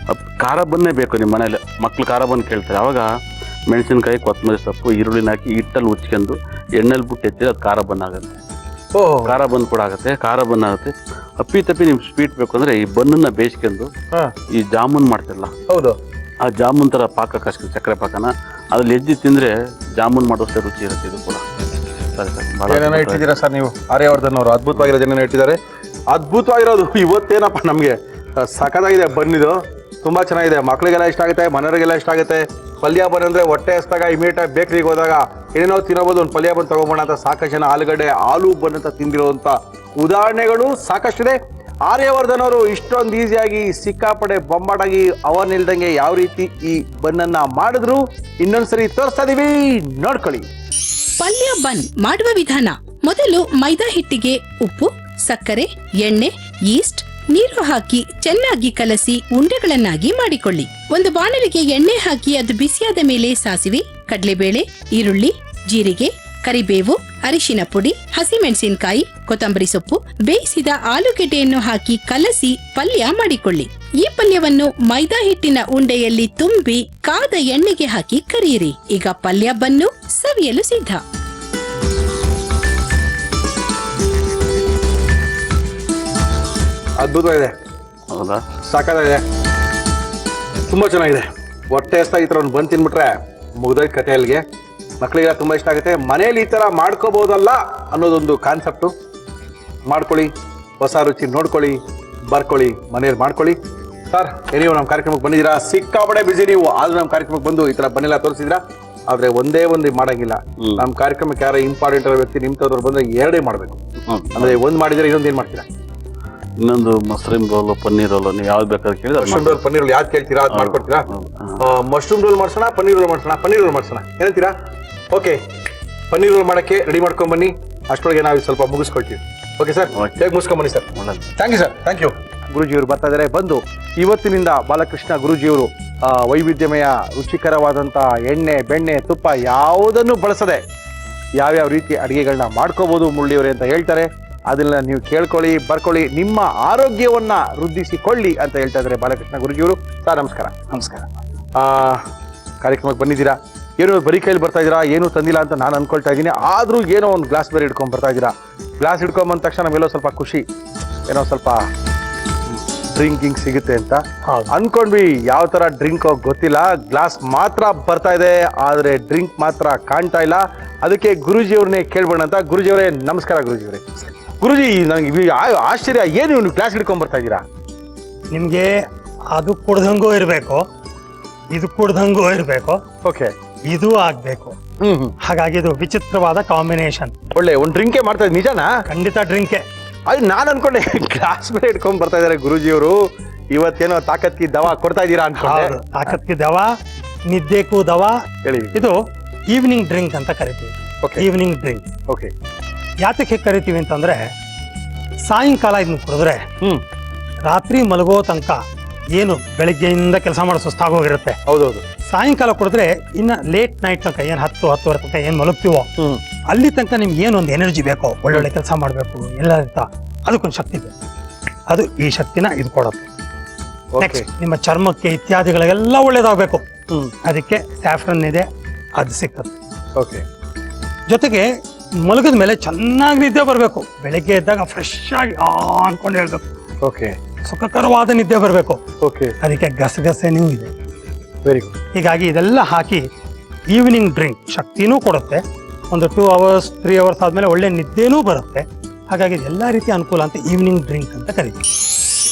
ಖಾರ ಬನ್ನೇ ಬೇಕು ನಿಮ್ಮ ಮನೇಲಿ. ಮಕ್ಳು ಖಾರ ಬನ್ನ ಕೇಳ್ತಾರೆ. ಆವಾಗ ಮೆಣಸಿನ್ಕಾಯಿ, ಕೊತ್ತಂಬರಿ ಸೊಪ್ಪು, ಈರುಳ್ಳಿನ ಹಾಕಿ ಹಿಟ್ಟಲ್ಲಿ ಉಚ್ಕೊಂಡು ಎಣ್ಣೆಲಿ ಬಿಟ್ಟು ಎತ್ತಿದ್ರೆ ಅದು ಖಾರ ಬನ್ನ ಆಗುತ್ತೆ. ಖಾರ ಬನ್ ಕೂಡ ಆಗುತ್ತೆ, ಖಾರ ಬನ್ ಆಗುತ್ತೆ. ಅಪ್ಪಿ ತಪ್ಪಿ ನಿಮ್ಗೆ ಸ್ವೀಟ್ ಬೇಕು ಅಂದರೆ ಈ ಬನ್ನನ್ನು ಬೇಯಿಸ್ಕೊಂಡು ಈ ಜಾಮೂನ್ ಮಾಡ್ತಿರಲ್ಲ, ಹೌದು, ಆ ಜಾಮೂನ್ ಥರ ಪಾಕ ಕಸ್ಕೊಂಡು ಸಕ್ಕರೆ ಪಾಕನ ಅದ್ರಲ್ಲಿ ಎಜ್ಜಿ ತಿಂದರೆ ಜಾಮೂನ್ ಮಾಡೋಷ್ಟೇ ರುಚಿ ಇರುತ್ತೆ. ಇದು ಕೂಡ ಏನೇನೋ ಇಟ್ಟಿದ್ದೀರಾ ಸರ್ ನೀವು? ಆರ್ಯವರ್ಧನ್ ಅವರು ಅದ್ಭುತವಾಗಿರೋದು ಏನೇನೋ ಇಟ್ಟಿದ್ದಾರೆ. ಅದ್ಭುತವಾಗಿರೋದು ಇವತ್ತೇನಪ್ಪ ನಮಗೆ ಸಖತ್ತಾಗಿದೆ. ಬನ್ನಿದು ತುಂಬಾ ಚೆನ್ನಾಗಿದೆ. ಮಕ್ಳಿಗೆಲ್ಲ ಇಷ್ಟ ಆಗುತ್ತೆ, ಮನೆಯವರಿಗೆಲ್ಲ ಇಷ್ಟ ಆಗುತ್ತೆ. ಪಲ್ಯ ಬನ್ ಅಂದರೆ ಹೊಟ್ಟೆ ಹಸ್ದಾಗ ಇಮಿಡಿಯೇಟಾಗಿ ಬೇಕ್ರಿಗೆ ಹೋದಾಗ ಏನೇನೋ ತಿನ್ನೋಬೋದು, ಒಂದು ಪಲ್ಯ ಬನ್ ತಗೊಂಬೋಣ ಅಂತ ಸಾಕಷ್ಟು ಜನ ಆಲೂಗಡ್ಡೆ ಆಲೂ ಬನ್ ಅಂತ ತಿಂದಿರುವಂಥ ಉದಾಹರಣೆಗಳು ಸಾಕಷ್ಟಿದೆ. ಆರ್ಯವರ್ಧನ್ ಅವರು ಇಷ್ಟೊಂದು ಈಸಿಯಾಗಿ ಸಿಕ್ಕಾಪಡೆ ಬೊಂಬಾಟಾಗಿ ಅವನಿಲ್ದಂಗೆ ಯಾವ ರೀತಿ ಈ ಬನ್ನನ್ನು ಮಾಡಿದ್ರು ಇನ್ನೊಂದ್ಸರಿ ತೋರಿಸ್ತಾ ಇದೀವಿ, ನೋಡ್ಕೊಳ್ಳಿ. ಪಲ್ಯ ಬನ್ ಮಾಡುವ ವಿಧಾನ: ಮೊದಲು ಮೈದಾ ಹಿಟ್ಟಿಗೆ ಉಪ್ಪು, ಸಕ್ಕರೆ, ಎಣ್ಣೆ, ಈಸ್ಟ್, ನೀರು ಹಾಕಿ ಚೆನ್ನಾಗಿ ಕಲಸಿ ಉಂಡೆಗಳನ್ನಾಗಿ ಮಾಡಿಕೊಳ್ಳಿ. ಒಂದು ಬಾಣಲಿಗೆ ಎಣ್ಣೆ ಹಾಕಿ ಅದು ಬಿಸಿಯಾದ ಮೇಲೆ ಸಾಸಿವೆ, ಕಡಲೆಬೇಳೆ, ಈರುಳ್ಳಿ, ಜೀರಿಗೆ, ಕರಿಬೇವು, ಅರಿಶಿನ ಪುಡಿ, ಹಸಿಮೆಣಸಿನಕಾಯಿ, ಕೊತ್ತಂಬರಿ ಸೊಪ್ಪು, ಬೇಯಿಸಿದ ಆಲೂಗೆಡ್ಡೆಯನ್ನು ಹಾಕಿ ಕಲಸಿ ಪಲ್ಯ ಮಾಡಿಕೊಳ್ಳಿ. ಈ ಪಲ್ಯವನ್ನು ಮೈದಾ ಹಿಟ್ಟಿನ ಉಂಡೆಯಲ್ಲಿ ತುಂಬಿ ಕಾದ ಎಣ್ಣೆಗೆ ಹಾಕಿ ಕರಿಯಿರಿ. ಈಗ ಪಲ್ಯ ಬನ್ನು ಸವಿಯಲು ಸಿದ್ಧ. ಅದ್ಭುತವಾಗಿದೆ, ಹೌದಾ? ಸಾಕಾಗಿದೆ, ತುಂಬ ಚೆನ್ನಾಗಿದೆ. ಹೊಟ್ಟೆ ಹಸ್ತಾ ಈ ಥರ ಒಂದು ಬಂದು ತಿನ್ಬಿಟ್ರೆ ಮುಗ್ದೋಯ್ತು ಕತೆ. ಅಲ್ಲಿಗೆ ಮಕ್ಕಳಿಗೆಲ್ಲ ತುಂಬ ಇಷ್ಟ ಆಗುತ್ತೆ. ಮನೇಲಿ ಈ ಥರ ಮಾಡ್ಕೋಬೋದಲ್ಲ ಅನ್ನೋದೊಂದು ಕಾನ್ಸೆಪ್ಟು. ಮಾಡ್ಕೊಳ್ಳಿ, ಹೊಸ ರುಚಿ ನೋಡ್ಕೊಳ್ಳಿ, ಬರ್ಕೊಳ್ಳಿ, ಮನೇಲಿ ಮಾಡ್ಕೊಳ್ಳಿ. ಸರ್ ನೀವು ನಮ್ಮ ಕಾರ್ಯಕ್ರಮಕ್ಕೆ ಬಂದಿದ್ದೀರಾ, ಸಿಕ್ಕಾಪಡೆ ಬಿಸಿ ನೀವು. ಆದ್ರೂ ನಮ್ಮ ಕಾರ್ಯಕ್ರಮಕ್ಕೆ ಬಂದು ಈ ಥರ ಬನ್ನೆಲ್ಲ ತೋರಿಸಿದ್ರಾ. ಆದರೆ ಒಂದೇ ಒಂದು ಮಾಡಂಗಿಲ್ಲ. ನಮ್ಮ ಕಾರ್ಯಕ್ರಮಕ್ಕೆ ಯಾರೋ ಇಂಪಾರ್ಟೆಂಟ್ ವ್ಯಕ್ತಿ ನಿಮ್ತವ್ರು ಬಂದರೆ ಎರಡೇ ಮಾಡಬೇಕು. ಅಂದರೆ ಒಂದು ಮಾಡಿದರೆ ಇನ್ನೊಂದು ಏನು ಮಾಡ್ತೀರಾ? ಇನ್ನೊಂದು ಮಶ್ರೂಮ್ ರೋಲ್, ಪನ್ನೀರ್ ರೋಲ್, ನೀವು ಯಾವ್ದು ಬೇಕಾದ್ರೆ ಕೇಳಿದ್ರೆ ಮಶ್ರೂಮ್ ರೋಲ್, ಪನ್ನೀರ್ ರೋಲ್ ಯಾವ್ದು ಕೇಳ್ತೀರಾ ಅದು ಮಾಡ್ಕೊಡ್ತೀರಾ? ಮಶ್ರೂಮ್ ರೋಲ್ ಮಾಡ್ಸೋಣ, ಪನ್ನೀರ್ ರೋಲ್ ಮಾಡ್ಸೋಣ? ಪನ್ನೀರ್ ರೋಲ್ ಮಾಡ್ಸೋಣ ಏನಂತೀರಾ? ಓಕೆ, ಪನ್ನೀರ್ ರೋಲ್ ಮಾಡೋಕ್ಕೆ ರೆಡಿ ಮಾಡ್ಕೊಂಡು ಬನ್ನಿ. ಅಷ್ಟೊಳಗೆ ನಾವು ಸ್ವಲ್ಪ ಮುಗಿಸ್ಕೊಳ್ತೀವಿ. ಓಕೆ ಸರ್, ಹೇಗೆ ಮುಗಿಸ್ಕೊಂಡು ಬನ್ನಿ sir. Thank you sir, thank you. ಗುರುಜಿಯವರು ಬರ್ತಾ ಇದ್ದಾರೆ. ಬಂದು ಇವತ್ತಿನಿಂದ ಬಾಲಕೃಷ್ಣ ಗುರೂಜಿಯವರು ವೈವಿಧ್ಯಮಯ ರುಚಿಕರವಾದಂಥ ಎಣ್ಣೆ, ಬೆಣ್ಣೆ, ತುಪ್ಪ ಯಾವುದನ್ನು ಬಳಸದೆ ಯಾವ್ಯಾವ ರೀತಿ ಅಡುಗೆಗಳನ್ನ ಮಾಡ್ಕೋಬೋದು ಮುರಳಿಯವರೇ ಅಂತ ಹೇಳ್ತಾರೆ. ಅದನ್ನ ನೀವು ಕೇಳ್ಕೊಳ್ಳಿ, ಬರ್ಕೊಳ್ಳಿ, ನಿಮ್ಮ ಆರೋಗ್ಯವನ್ನ ವೃದ್ಧಿಸಿಕೊಳ್ಳಿ ಅಂತ ಹೇಳ್ತಾ ಇದ್ದಾರೆ ಬಾಲಕೃಷ್ಣ ಗುರೂಜಿಯವರು. ಸರ್ ನಮಸ್ಕಾರ. ನಮಸ್ಕಾರ. ಕಾರ್ಯಕ್ರಮಕ್ಕೆ ಬಂದಿದ್ದೀರಾ, ಏನೋ ಬರೀ ಕೈಲಿ ಬರ್ತಾ ಇದ್ದೀರಾ, ಏನೂ ತಂದಿಲ್ಲ ಅಂತ ನಾನು ಅನ್ಕೊಳ್ತಾ ಇದ್ದೀನಿ. ಆದರೂ ಏನೋ ಒಂದು ಗ್ಲಾಸ್ ಬೇರೆ ಹಿಡ್ಕೊಂಡು ಬರ್ತಾ ಇದ್ದೀರಾ. ಗ್ಲಾಸ್ ಹಿಡ್ಕೊಂಬಂದ ತಕ್ಷಣ ನಮ್ಗೆಲ್ಲೋ ಸ್ವಲ್ಪ ಖುಷಿ, ಏನೋ ಸ್ವಲ್ಪ ಡ್ರಿಂಕಿಂಗ್ ಸಿಗುತ್ತೆ ಅಂತ ಅನ್ಕೊಂಡ್ವಿ. ಯಾವ ಥರ ಡ್ರಿಂಕ್ ಗೊತ್ತಿಲ್ಲ, ಗ್ಲಾಸ್ ಮಾತ್ರ ಬರ್ತಾ ಇದೆ, ಆದರೆ ಡ್ರಿಂಕ್ ಮಾತ್ರ ಕಾಣ್ತಾ ಇಲ್ಲ. ಅದಕ್ಕೆ ಗುರೂಜಿಯವ್ರನ್ನೇ ಕೇಳ್ಬೋಣ ಅಂತ. ಗುರೂಜಿಯವರೇ ನಮಸ್ಕಾರ. ಗುರೂಜಿಯವರೇ, ಗುರೂಜಿ ನನಗೆ ಆಶ್ಚರ್ಯ, ಏನು ನೀವು ಗ್ಲಾಸ್ ಹಿಡ್ಕೊಂಡ್ ಬರ್ತಾ ಇದ್ದೀರಾ? ನಿಮ್ಗೆ ಅದು ಕುಡ್ದಂಗೂ ಇರಬೇಕು, ಇದು ಕುಡ್ದಂಗೂ ಇರಬೇಕು, ಓಕೆ, ಇದು ಆಗ್ಬೇಕು. ಹಾಗಾಗಿ ಇದು ವಿಚಿತ್ರವಾದ ಕಾಂಬಿನೇಷನ್. ಒಳ್ಳೆ ಒಂದು ಡ್ರಿಂಕೇ ಮಾಡ್ತಾ ಇದ್ದೀನಿ. ನಿಜನಾ? ಖಂಡಿತ ಡ್ರಿಂಕೆ. ಅದು ನಾನು ಅನ್ಕೊಂಡೆ ಗ್ಲಾಸ್ ಬೇರೆ ಇಟ್ಕೊಂಡ್ ಬರ್ತಾ ಇದಾರೆ ಗುರೂಜಿಯವರು. ಇವತ್ತೇನೋ ತಾಕತ್ಕಿ ದವಾ ಕೊಡ್ತಾ ಇದ್ದೀರಾ ಅನ್ಕೊಂಡೆ. ತಾಕತ್ಗೆ ದವಾ, ನಿದ್ದೆಗೂ ದವಾ. ಹೇಳಿ. ಇದು ಈವ್ನಿಂಗ್ ಡ್ರಿಂಕ್ ಅಂತ ಕರಿತೀವಿ. Evening drink. ಓಕೆ, ಯಾತಕ್ಕೆ ಕರಿತೀವಿ ಅಂತಂದ್ರೆ ಸಾಯಂಕಾಲ ಇದನ್ನ ಕುಡಿದ್ರೆ ರಾತ್ರಿ ಮಲಗೋ ತನಕ ಏನು ಬೆಳಿಗ್ಗೆಯಿಂದ ಕೆಲಸ ಮಾಡೋ ಸುಸ್ತಾಗೋಗಿರುತ್ತೆ. ಹೌದೌದು. ಸಾಯಂಕಾಲ ಕುಡಿದ್ರೆ ಇನ್ನ ಲೇಟ್ ನೈಟ್ ತನಕ ಏನ್ 10-10:30 ತನಕ ಏನ್ ಮಲಗ್ತೀವೋ ಅಲ್ಲಿ ತನಕ ನಿಮ್ಗೆ ಏನೊಂದು ಎನರ್ಜಿ ಬೇಕೋ, ಒಳ್ಳೊಳ್ಳೆ ಕೆಲಸ ಮಾಡಬೇಕು ಎಲ್ಲ ಅಂತ, ಅದಕ್ಕೊಂದು ಶಕ್ತಿ ಬೇಕು. ಅದು ಈ ಶಕ್ತಿನ ಇದು ಕೊಡುತ್ತೆ. ನೆಕ್ಸ್ಟ್ ನಿಮ್ಮ ಚರ್ಮಕ್ಕೆ ಇತ್ಯಾದಿಗಳಿಗೆಲ್ಲ ಒಳ್ಳೇದಾಗಬೇಕು. ಅದಕ್ಕೆ ಸ್ಯಾಫ್ರನ್ ಇದೆ, ಅದು ಸಿಕ್ಕತ್ತೆ. ಓಕೆ, ಜೊತೆಗೆ ಮಲಗಿದ ಮೇಲೆ ಚೆನ್ನಾಗಿ ನಿದ್ದೆ ಬರಬೇಕು. ಬೆಳಗ್ಗೆ ಎದ್ದಾಗ ಫ್ರೆಶ್ ಆಗಿ ಅನ್ಕೊಂಡು ಹೇಳ್ಬೇಕು. ಓಕೆ, ಸುಖಕರವಾದ ನಿದ್ದೆ ಬರಬೇಕು. ಓಕೆ, ಅದಕ್ಕೆ ಗಸಗಸೆನೂ ಇದೆ. Very good. ಹೀಗಾಗಿ ಇದೆಲ್ಲ ಹಾಕಿ ಈವ್ನಿಂಗ್ ಡ್ರಿಂಕ್ ಶಕ್ತಿನೂ ಕೊಡುತ್ತೆ. ಒಂದು 2 hours 3 hours ಆದಮೇಲೆ ಒಳ್ಳೆ ನಿದ್ದೆನೂ ಬರುತ್ತೆ. ಹಾಗಾಗಿ ಎಲ್ಲ ರೀತಿಯ ಅನುಕೂಲ ಅಂತ ಈವ್ನಿಂಗ್ ಡ್ರಿಂಕ್ ಅಂತ ಕರಿತೀವಿ.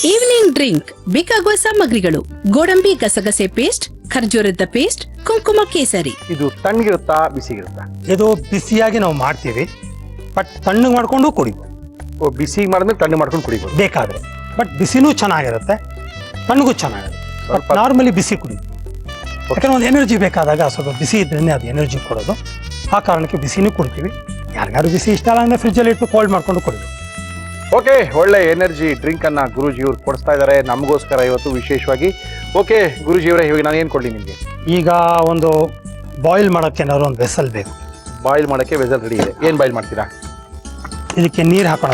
ಈವ್ನಿಂಗ್ ಡ್ರಿಂಕ್ ಬೇಕಾಗುವ ಸಾಮಗ್ರಿಗಳು: ಗೋಡಂಬಿ ಗಸಗಸೆ ಪೇಸ್ಟ್, ಖರ್ಜೂರದ ಪೇಸ್ಟ್, ಕುಂಕುಮ ಕೇಸರಿ. ಇದು ತಣ್ಣಗಿರುತ್ತಾ ಬಿಸಿಗಿರುತ್ತಾ? ಇದು ಬಿಸಿಯಾಗಿ ನಾವು ಮಾಡ್ತೀವಿ, ಬಟ್ ತಣ್ಣಗೆ ಮಾಡ್ಕೊಂಡು ಕುಡಿಬೋದು ಬಿಸಿ ಮಾಡಿದ್ಮೇಲೆ ತಣ್ಣಗೆ ಮಾಡ್ಕೊಂಡು ಕುಡಿಬೋದು ಬೇಕಾದ್ರೆ. ಬಟ್ ಬಿಸಿನೂ ಚೆನ್ನಾಗಿರುತ್ತೆ, ತಣ್ಣಗೂ ಚೆನ್ನಾಗಿರುತ್ತೆ. ಬಟ್ ನಾರ್ಮಲಿ ಬಿಸಿ ಕುಡಿ, ಯಾಕಂದ್ರೆ ಒಂದು ಎನರ್ಜಿ ಬೇಕಾದಾಗ ಸ್ವಲ್ಪ ಬಿಸಿ ಇದ್ರೇನೆ ಅದು ಎನರ್ಜಿ ಕೊಡೋದು. ಆ ಕಾರಣಕ್ಕೆ ಬಿಸಿನೂ ಕುಡಿತೀವಿ. ಯಾರಿಗಾರು ಬಿಸಿ ಇಷ್ಟ ಇಲ್ಲ ಅಂದ್ರೆ ಫ್ರಿಜ್ಜಲ್ಲಿ ಇಟ್ಟು ಕೋಲ್ಡ್ ಮಾಡ್ಕೊಂಡು ಕುಡಿಬೋದು. ಓಕೆ, ಒಳ್ಳೆ ಎನರ್ಜಿ ಡ್ರಿಂಕ್ ಅನ್ನ ಗುರೂಜಿ ಇವ್ರು ಕೊಡಿಸ್ತಾ ಇದ್ದಾರೆ ನಮಗೋಸ್ಕರ ಇವತ್ತು ವಿಶೇಷವಾಗಿ. ಓಕೆ ಗುರೂಜಿ ಅವರೇ, ಇವಾಗ ನಾನು ಏನು ಕೊಡ್ಲಿ ನಿಮಗೆ? ಈಗ ಒಂದು ಬಾಯ್ಲ್ ಮಾಡೋಕ್ಕೆ ಏನಾದ್ರು ಒಂದು ವೆಸಲ್ ಬೇಕು. ಬಾಯ್ಲ್ ಮಾಡೋಕ್ಕೆ ವೆಸಲ್ ರೆಡಿ ಇದೆ. ಏನು ಬಾಯ್ಲ್ ಮಾಡ್ತೀರಾ? ಇದಕ್ಕೆ ನೀರು ಹಾಕೋಣ,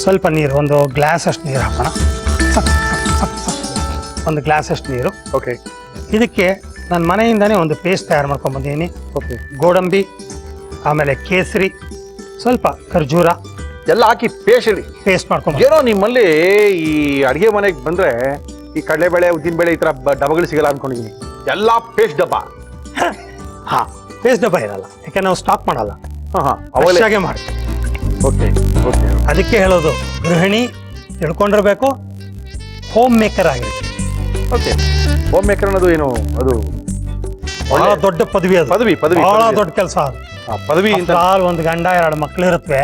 ಸ್ವಲ್ಪ ನೀರು, ಒಂದು ಗ್ಲಾಸ್ ಅಷ್ಟು ನೀರು ಹಾಕೋಣ. ಒಂದು ಗ್ಲಾಸ್ ಅಷ್ಟು ನೀರು. ಓಕೆ. ಇದಕ್ಕೆ ನಾನು ಮನೆಯಿಂದಾನೇ ಒಂದು ಪೇಸ್ಟ್ ತಯಾರು ಮಾಡ್ಕೊಂಡು ಬಂದಿದ್ದೀನಿ. ಓಕೆ. ಗೋಡಂಬಿ, ಆಮೇಲೆ ಕೇಸರಿ, ಸ್ವಲ್ಪ ಖರ್ಜೂರ ಎಲ್ಲ ಹಾಕಿ ಪೇಸ್ಟ್ ಮಾಡ್ಕೊಂಡು. ಏನೋ ನಿಮ್ಮಲ್ಲಿ ಈ ಅಡಿಗೆ ಮನೆಗೆ ಬಂದ್ರೆ ಈ ಕಡಲೆಬೇಳೆ ಉದ್ದಿನಬೇಳೆ ಈ ತರ ಡಬ್ಬಗಳು ಸಿಗಲ್ಲ ಅನ್ಕೊಂಡಿದೀನಿ. ಎಲ್ಲ ಪೇಸ್ಟ್ ಡಬ್ಬ. ಹಾ, ಪೇಸ್ಟ್ ಡಬ್ಬ ಇರಲ್ಲ, ಯಾಕೆ ನಾವು ಸ್ಟಾಕ್ ಮಾಡಲ್ಲ, ಅವಾಗಲೇ ಹಾಗೆ ಮಾಡಿ. Okay okay. ಅದಕ್ಕೆ ಹೇಳೋದು, ಗೃಹಿಣಿ ತಿಳ್ಕೊಂಡಿರ್ಬೇಕು, ಹೋಮ್ ಮೇಕರ್ ಆಗಿರುತ್ತೆ. ಓಕೆ. ಹೋಮ್ ಮೇಕರ್ ಅನ್ನೋದು ಏನು? ಅದು ಬಹಳ ದೊಡ್ಡ ಪದವಿ, ಅದು ಪದವಿ ಬಹಳ ದೊಡ್ಡ ಕೆಲಸ ಅದು. ಪದವಿ ಅಂತ. ಒಂದು ಗಂಡ 2 ಮಕ್ಳು ಇರುತ್ತವೆ,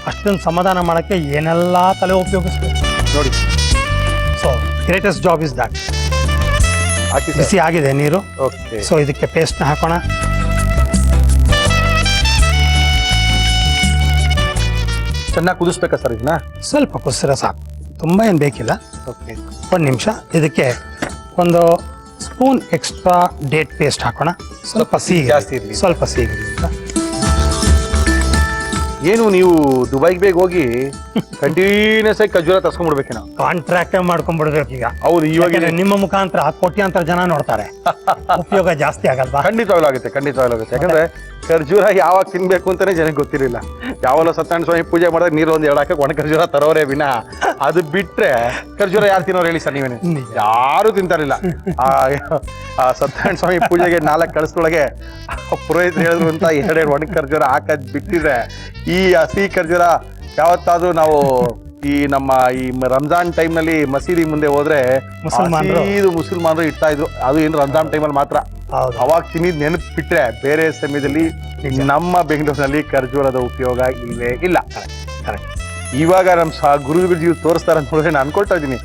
ಅಷ್ಟೊಂದು ಸಮಾಧಾನ ಮಾಡಕ್ಕೆ ಏನೆಲ್ಲ ತಲೆ ಉಪಯೋಗಿಸ್ಬೇಕು ನೋಡಿ. So greatest job is that. ಹಾಕಿ ಬಿಸಿ ಆಗಿದೆ ನೀರು. ಓಕೆ. ಸೊ ಇದಕ್ಕೆ ಪೇಸ್ಟ್ನ ಹಾಕೋಣ. ಚೆನ್ನಾಗಿ ಕುದಿಸ್ಬೇಕಾ ಸರ್ ಇದನ್ನ? ಸ್ವಲ್ಪ ಕುಸಿರ ಸಾಕು, ತುಂಬ ಏನು ಬೇಕಿಲ್ಲ. ಓಕೆ. 1 ನಿಮಿಷ. ಇದಕ್ಕೆ ಒಂದು ಸ್ಪೂನ್ ಎಕ್ಸ್ಟ್ರಾ ಡೇಟ್ ಪೇಸ್ಟ್ ಹಾಕೋಣ. ಸ್ವಲ್ಪ ಸಿಹಿ ಜಾಸ್ತಿ ಇರ್ಲಿ. ಸ್ವಲ್ಪ ಸಿಹಿ. ಏನು ನೀವು ದುಬೈಗೆ ಬೇಗ ಹೋಗಿ ಕಂಟಿನ್ಯೂಸ್ ಆಗಿ ಖರ್ಜೂರ ತರ್ಸ್ಕೊಂಡ್ಬಿಡ್ಬೇಕೇನೋ? ಕಾಂಟ್ರಾಕ್ಟ್ ಮಾಡ್ಕೊಂಡ್ಬಿಡ್ಬೇಕು ಈಗ. ಹೌದು, ಇವಾಗ ನಿಮ್ಮ ಮುಖಾಂತರ ಕೋಟ್ಯಾಂತರ ಜನ ನೋಡ್ತಾರೆ, ಉಪಯೋಗ ಜಾಸ್ತಿ ಆಗಲ್ವಾ? ಖಂಡಿತವಾಗ್ಲೂ ಆಗುತ್ತೆ. ಯಾಕಂದ್ರೆ ಖರ್ಜೂರ ಯಾವಾಗ ತಿನ್ಬೇಕು ಅಂತಾನೆ ಜನಕ್ಕೆ ಗೊತ್ತಿರಲಿಲ್ಲ. ಯಾವಲ್ಲ ಸತ್ಯನಾರಾಯಣ ಸ್ವಾಮಿ ಪೂಜೆ ಮಾಡಿದ್ರೆ ನೀರು ಒಂದು 2 ಹಾಕಕ್ಕೆ ಒಣ ಖರ್ಜೂರ ತರೋರೆ ವಿನ ಅದು ಬಿಟ್ರೆ ಖರ್ಜೂರ ಯಾರು ತಿನ್ನೋರು ಹೇಳಿ ಸರ್ ನೀವೇನೆ? ಯಾರು ತಿಂತಾರಿಲ್ಲ. ಆ ಸತ್ಯನಾರಾಯಣ ಸ್ವಾಮಿ ಪೂಜೆಗೆ 4 ಕಳಿಸ್ದೊಳಗೆ ಪುರೋಹಿತರು ಹೇಳಿದ್ರು ಅಂತ 2 ಒಣ ಖರ್ಜೂರ ಹಾಕದ್ ಬಿಟ್ಟಿದ್ರೆ ಈ ಹಸಿ ಖರ್ಜೂರ ಯಾವತ್ತಾದ್ರೂ ನಾವು ಈ ನಮ್ಮ ಈ ರಂಜಾನ್ ಟೈಮ್ ನಲ್ಲಿ ಮಸೀದಿ ಮುಂದೆ ಹೋದ್ರೆ ಮುಸಲ್ಮಾನರು ಇಡ್ತಾ ಇದ್ರು. ಅದು ಏನು ರಂಜಾನ್ ಟೈಮಲ್ಲಿ ಮಾತ್ರ. ಅವಾಗ ತಿನ್ನಿದ್ ನೆನಪು ಬಿಟ್ರೆ ಬೇರೆ ಸಮಯದಲ್ಲಿ ನಮ್ಮ ಬೆಂಗಳೂರಿನಲ್ಲಿ ಖರ್ಜೂರದ ಉಪಯೋಗ ಇಲ್ವೇ ಇಲ್ಲ. ಇವಾಗ ನಮ್ಮ ಗುರುಜಿ ತೋರಿಸ್ತಾರ ಅಂತ ನೋಡಿದ್ರೆ ನಾನು ಅನ್ಕೊಳ್ತಾ ಇದ್ದೀನಿ.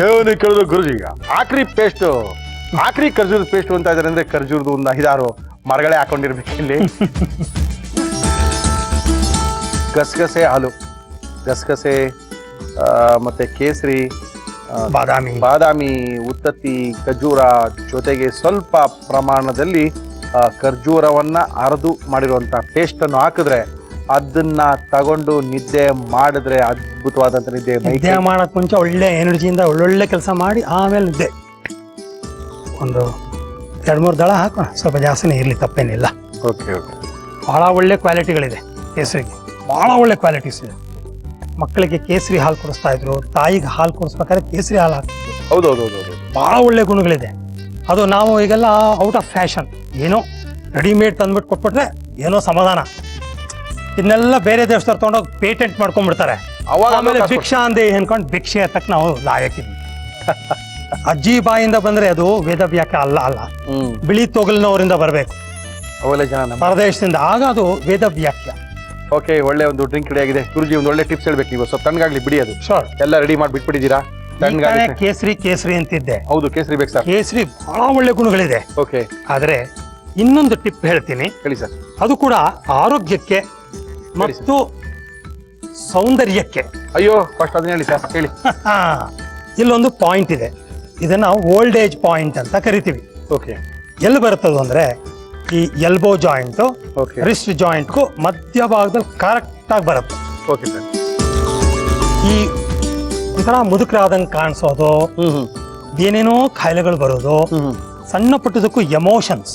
ಏನು ಕೇಳಿದ್ರು ಗುರುಜಿ ಈಗ ಆಕ್ರಿ ಖರ್ಜೂರದ ಪೇಸ್ಟ್ ಅಂತ ಇದಾರೆ ಅಂದ್ರೆ ಖರ್ಜೂರದ ಒಂದು 5-6 ಮರಗಳೇ ಹಾಕೊಂಡಿರ್ಬೇಕು ಇಲ್ಲಿ. ಗಸಗಸೆ ಮತ್ತೆ ಕೇಸರಿ, ಬಾದಾಮಿ, ಉತ್ತತ್ತಿ, ಖರ್ಜೂರ ಜೊತೆಗೆ ಸ್ವಲ್ಪ ಪ್ರಮಾಣದಲ್ಲಿ ಖರ್ಜೂರವನ್ನ ಅರೆದು ಮಾಡಿರುವಂತ ಪೇಸ್ಟ್ ಅನ್ನು ಹಾಕಿದ್ರೆ ಅದನ್ನ ತಗೊಂಡು ನಿದ್ದೆ ಮಾಡಿದ್ರೆ ಅದ್ಭುತವಾದಂತ ನಿದ್ದೆ ಮಾಡಕ್ ಮುಂಚೆ ಒಳ್ಳೆ ಎನರ್ಜಿಯಿಂದ ಒಳ್ಳೊಳ್ಳೆ ಕೆಲಸ ಮಾಡಿ ಆಮೇಲೆ ನಿದ್ದೆ. ಒಂದು 2-3 ದಳ ಹಾಕೋಣ, ಸ್ವಲ್ಪ ಜಾಸ್ತಿನೇ ಇರ್ಲಿ, ತಪ್ಪೇನಿಲ್ಲ. Okay okay. ಬಹಳ ಒಳ್ಳೆ ಕ್ವಾಲಿಟಿಗಳಿದೆ ಕೇಸರಿಗೆ, ಬಹಳ ಒಳ್ಳೆ ಕ್ವಾಲಿಟೀಸ್ ಇದೆ. ಮಕ್ಕಳಿಗೆ ಕೇಸರಿ ಹಾಲು ಕೊಡಿಸ್ತಾ ಇದ್ರು, ತಾಯಿಗೆ ಹಾಲು ಕೊಡಿಸ್ಬೇಕಾದ್ರೆ ಕೇಸರಿ ಹಾಲು ಹಾಕ್ತಿದ್ರು. ಹೌದೌದೌದು. ಬಹಳ ಒಳ್ಳೆ ಗುಣಗಳಿದೆ. ಅದು ನಾವು ಈಗೆಲ್ಲ ಔಟ್ ಆಫ್ ಫ್ಯಾಷನ್, ಏನೋ ರೆಡಿಮೇಡ್ ತಂದ್ಬಿಟ್ಟು ಕೊಟ್ಬಿಟ್ರೆ ಏನೋ ಸಮಾಧಾನ. ಇದನ್ನೆಲ್ಲ ಬೇರೆ ದೇಶದವ್ರು ತಗೊಂಡೋಗಿ ಪೇಟೆಂಟ್ ಮಾಡ್ಕೊಂಡ್ಬಿಡ್ತಾರೆ. ಆಮೇಲೆ ಭಿಕ್ಷಾ ಅಂದೆ ಅನ್ಕೊಂಡು ಭಿಕ್ಷೆ ಎತ್ತಕ್ಕೆ ನಾವು ಲಾಯಕ್ಕಿದ್ವಿ. ಅಜ್ಜಿ ಬಾಯಿಂದ ಬಂದ್ರೆ ಅದು ವೇದವ್ಯಾಖ್ಯ ಅಲ್ಲ, ಬಿಳಿ ತೊಗಲಿನವರಿಂದ ಬರಬೇಕು ಪರದೇಶದಿಂದ, ಆಗ ಅದು ವೇದವ್ಯಾಖ್ಯ. ಓಕೆ, ಒಳ್ಳೆ ಒಂದು ಡ್ರಿಂಕ್ ರೆಡಿ ಆಗಿದೆ. ಗುರುಜಿ ಒಂದು ಒಳ್ಳೆ ಟಿಪ್ಸ್ ಹೇಳ್ಬೇಕು ನೀವು. ಸ್ವಲ್ಪ ತಣ್ಣಗಾಗ್ಲಿ ಬಿಡಿ ಅದು. ಶೋರ್. ಎಲ್ಲ ರೆಡಿ ಮಾಡಿ ಬಿಟ್ಬಿಟ್ಟಿದ್ದೀರಾ? ಕೇಸರಿ ಅಂತಿದ್ದೆ. ಹೌದು, ಕೇಸರಿ ಬೇಕು ಸರ್. ಕೇಸರಿ ಬಹಳ ಒಳ್ಳೆ ಗುಣಗಳಿದೆ. ಓಕೆ. ಆದ್ರೆ ಇನ್ನೊಂದು ಟಿಪ್ ಹೇಳ್ತೀನಿ, ಹೇಳಿ ಸರ್. ಅದು ಕೂಡ ಆರೋಗ್ಯಕ್ಕೆ ಮತ್ತು ಸೌಂದರ್ಯಕ್ಕೆ. ಅಯ್ಯೋ, ಫಸ್ಟ್ ಅದನ್ನ ಹೇಳಿ ಸರ್, ಹೇಳಿ. ಇಲ್ಲೊಂದು ಪಾಯಿಂಟ್ ಇದೆ, ಇದನ್ನ ಓಲ್ಡ್ ಏಜ್ ಪಾಯಿಂಟ್ ಅಂತ ಕರಿತೀವಿ. ಓಕೆ. ಎಲ್ಲಿ ಬರ್ತದೆ ಅಂದ್ರೆ ಈ ಎಲ್ಬೋ ಜಾಯಿಂಟ್ ರಿಸ್ಟ್ ಜಾಯಿಂಟ್ಗೂ ಮಧ್ಯಭಾಗದಲ್ಲಿ ಕರೆಕ್ಟ್ ಆಗಿ ಬರುತ್ತೆ. Okay sir. ಈ ಒಂಥರ ಮುದುಕರಾದಂಗೆ ಕಾಣಿಸೋದು, ಏನೇನೋ ಕಾಯಿಲೆಗಳು ಬರೋದು, ಸಣ್ಣ ಪುಟ್ಟದಕ್ಕೂ ಎಮೋಷನ್ಸ್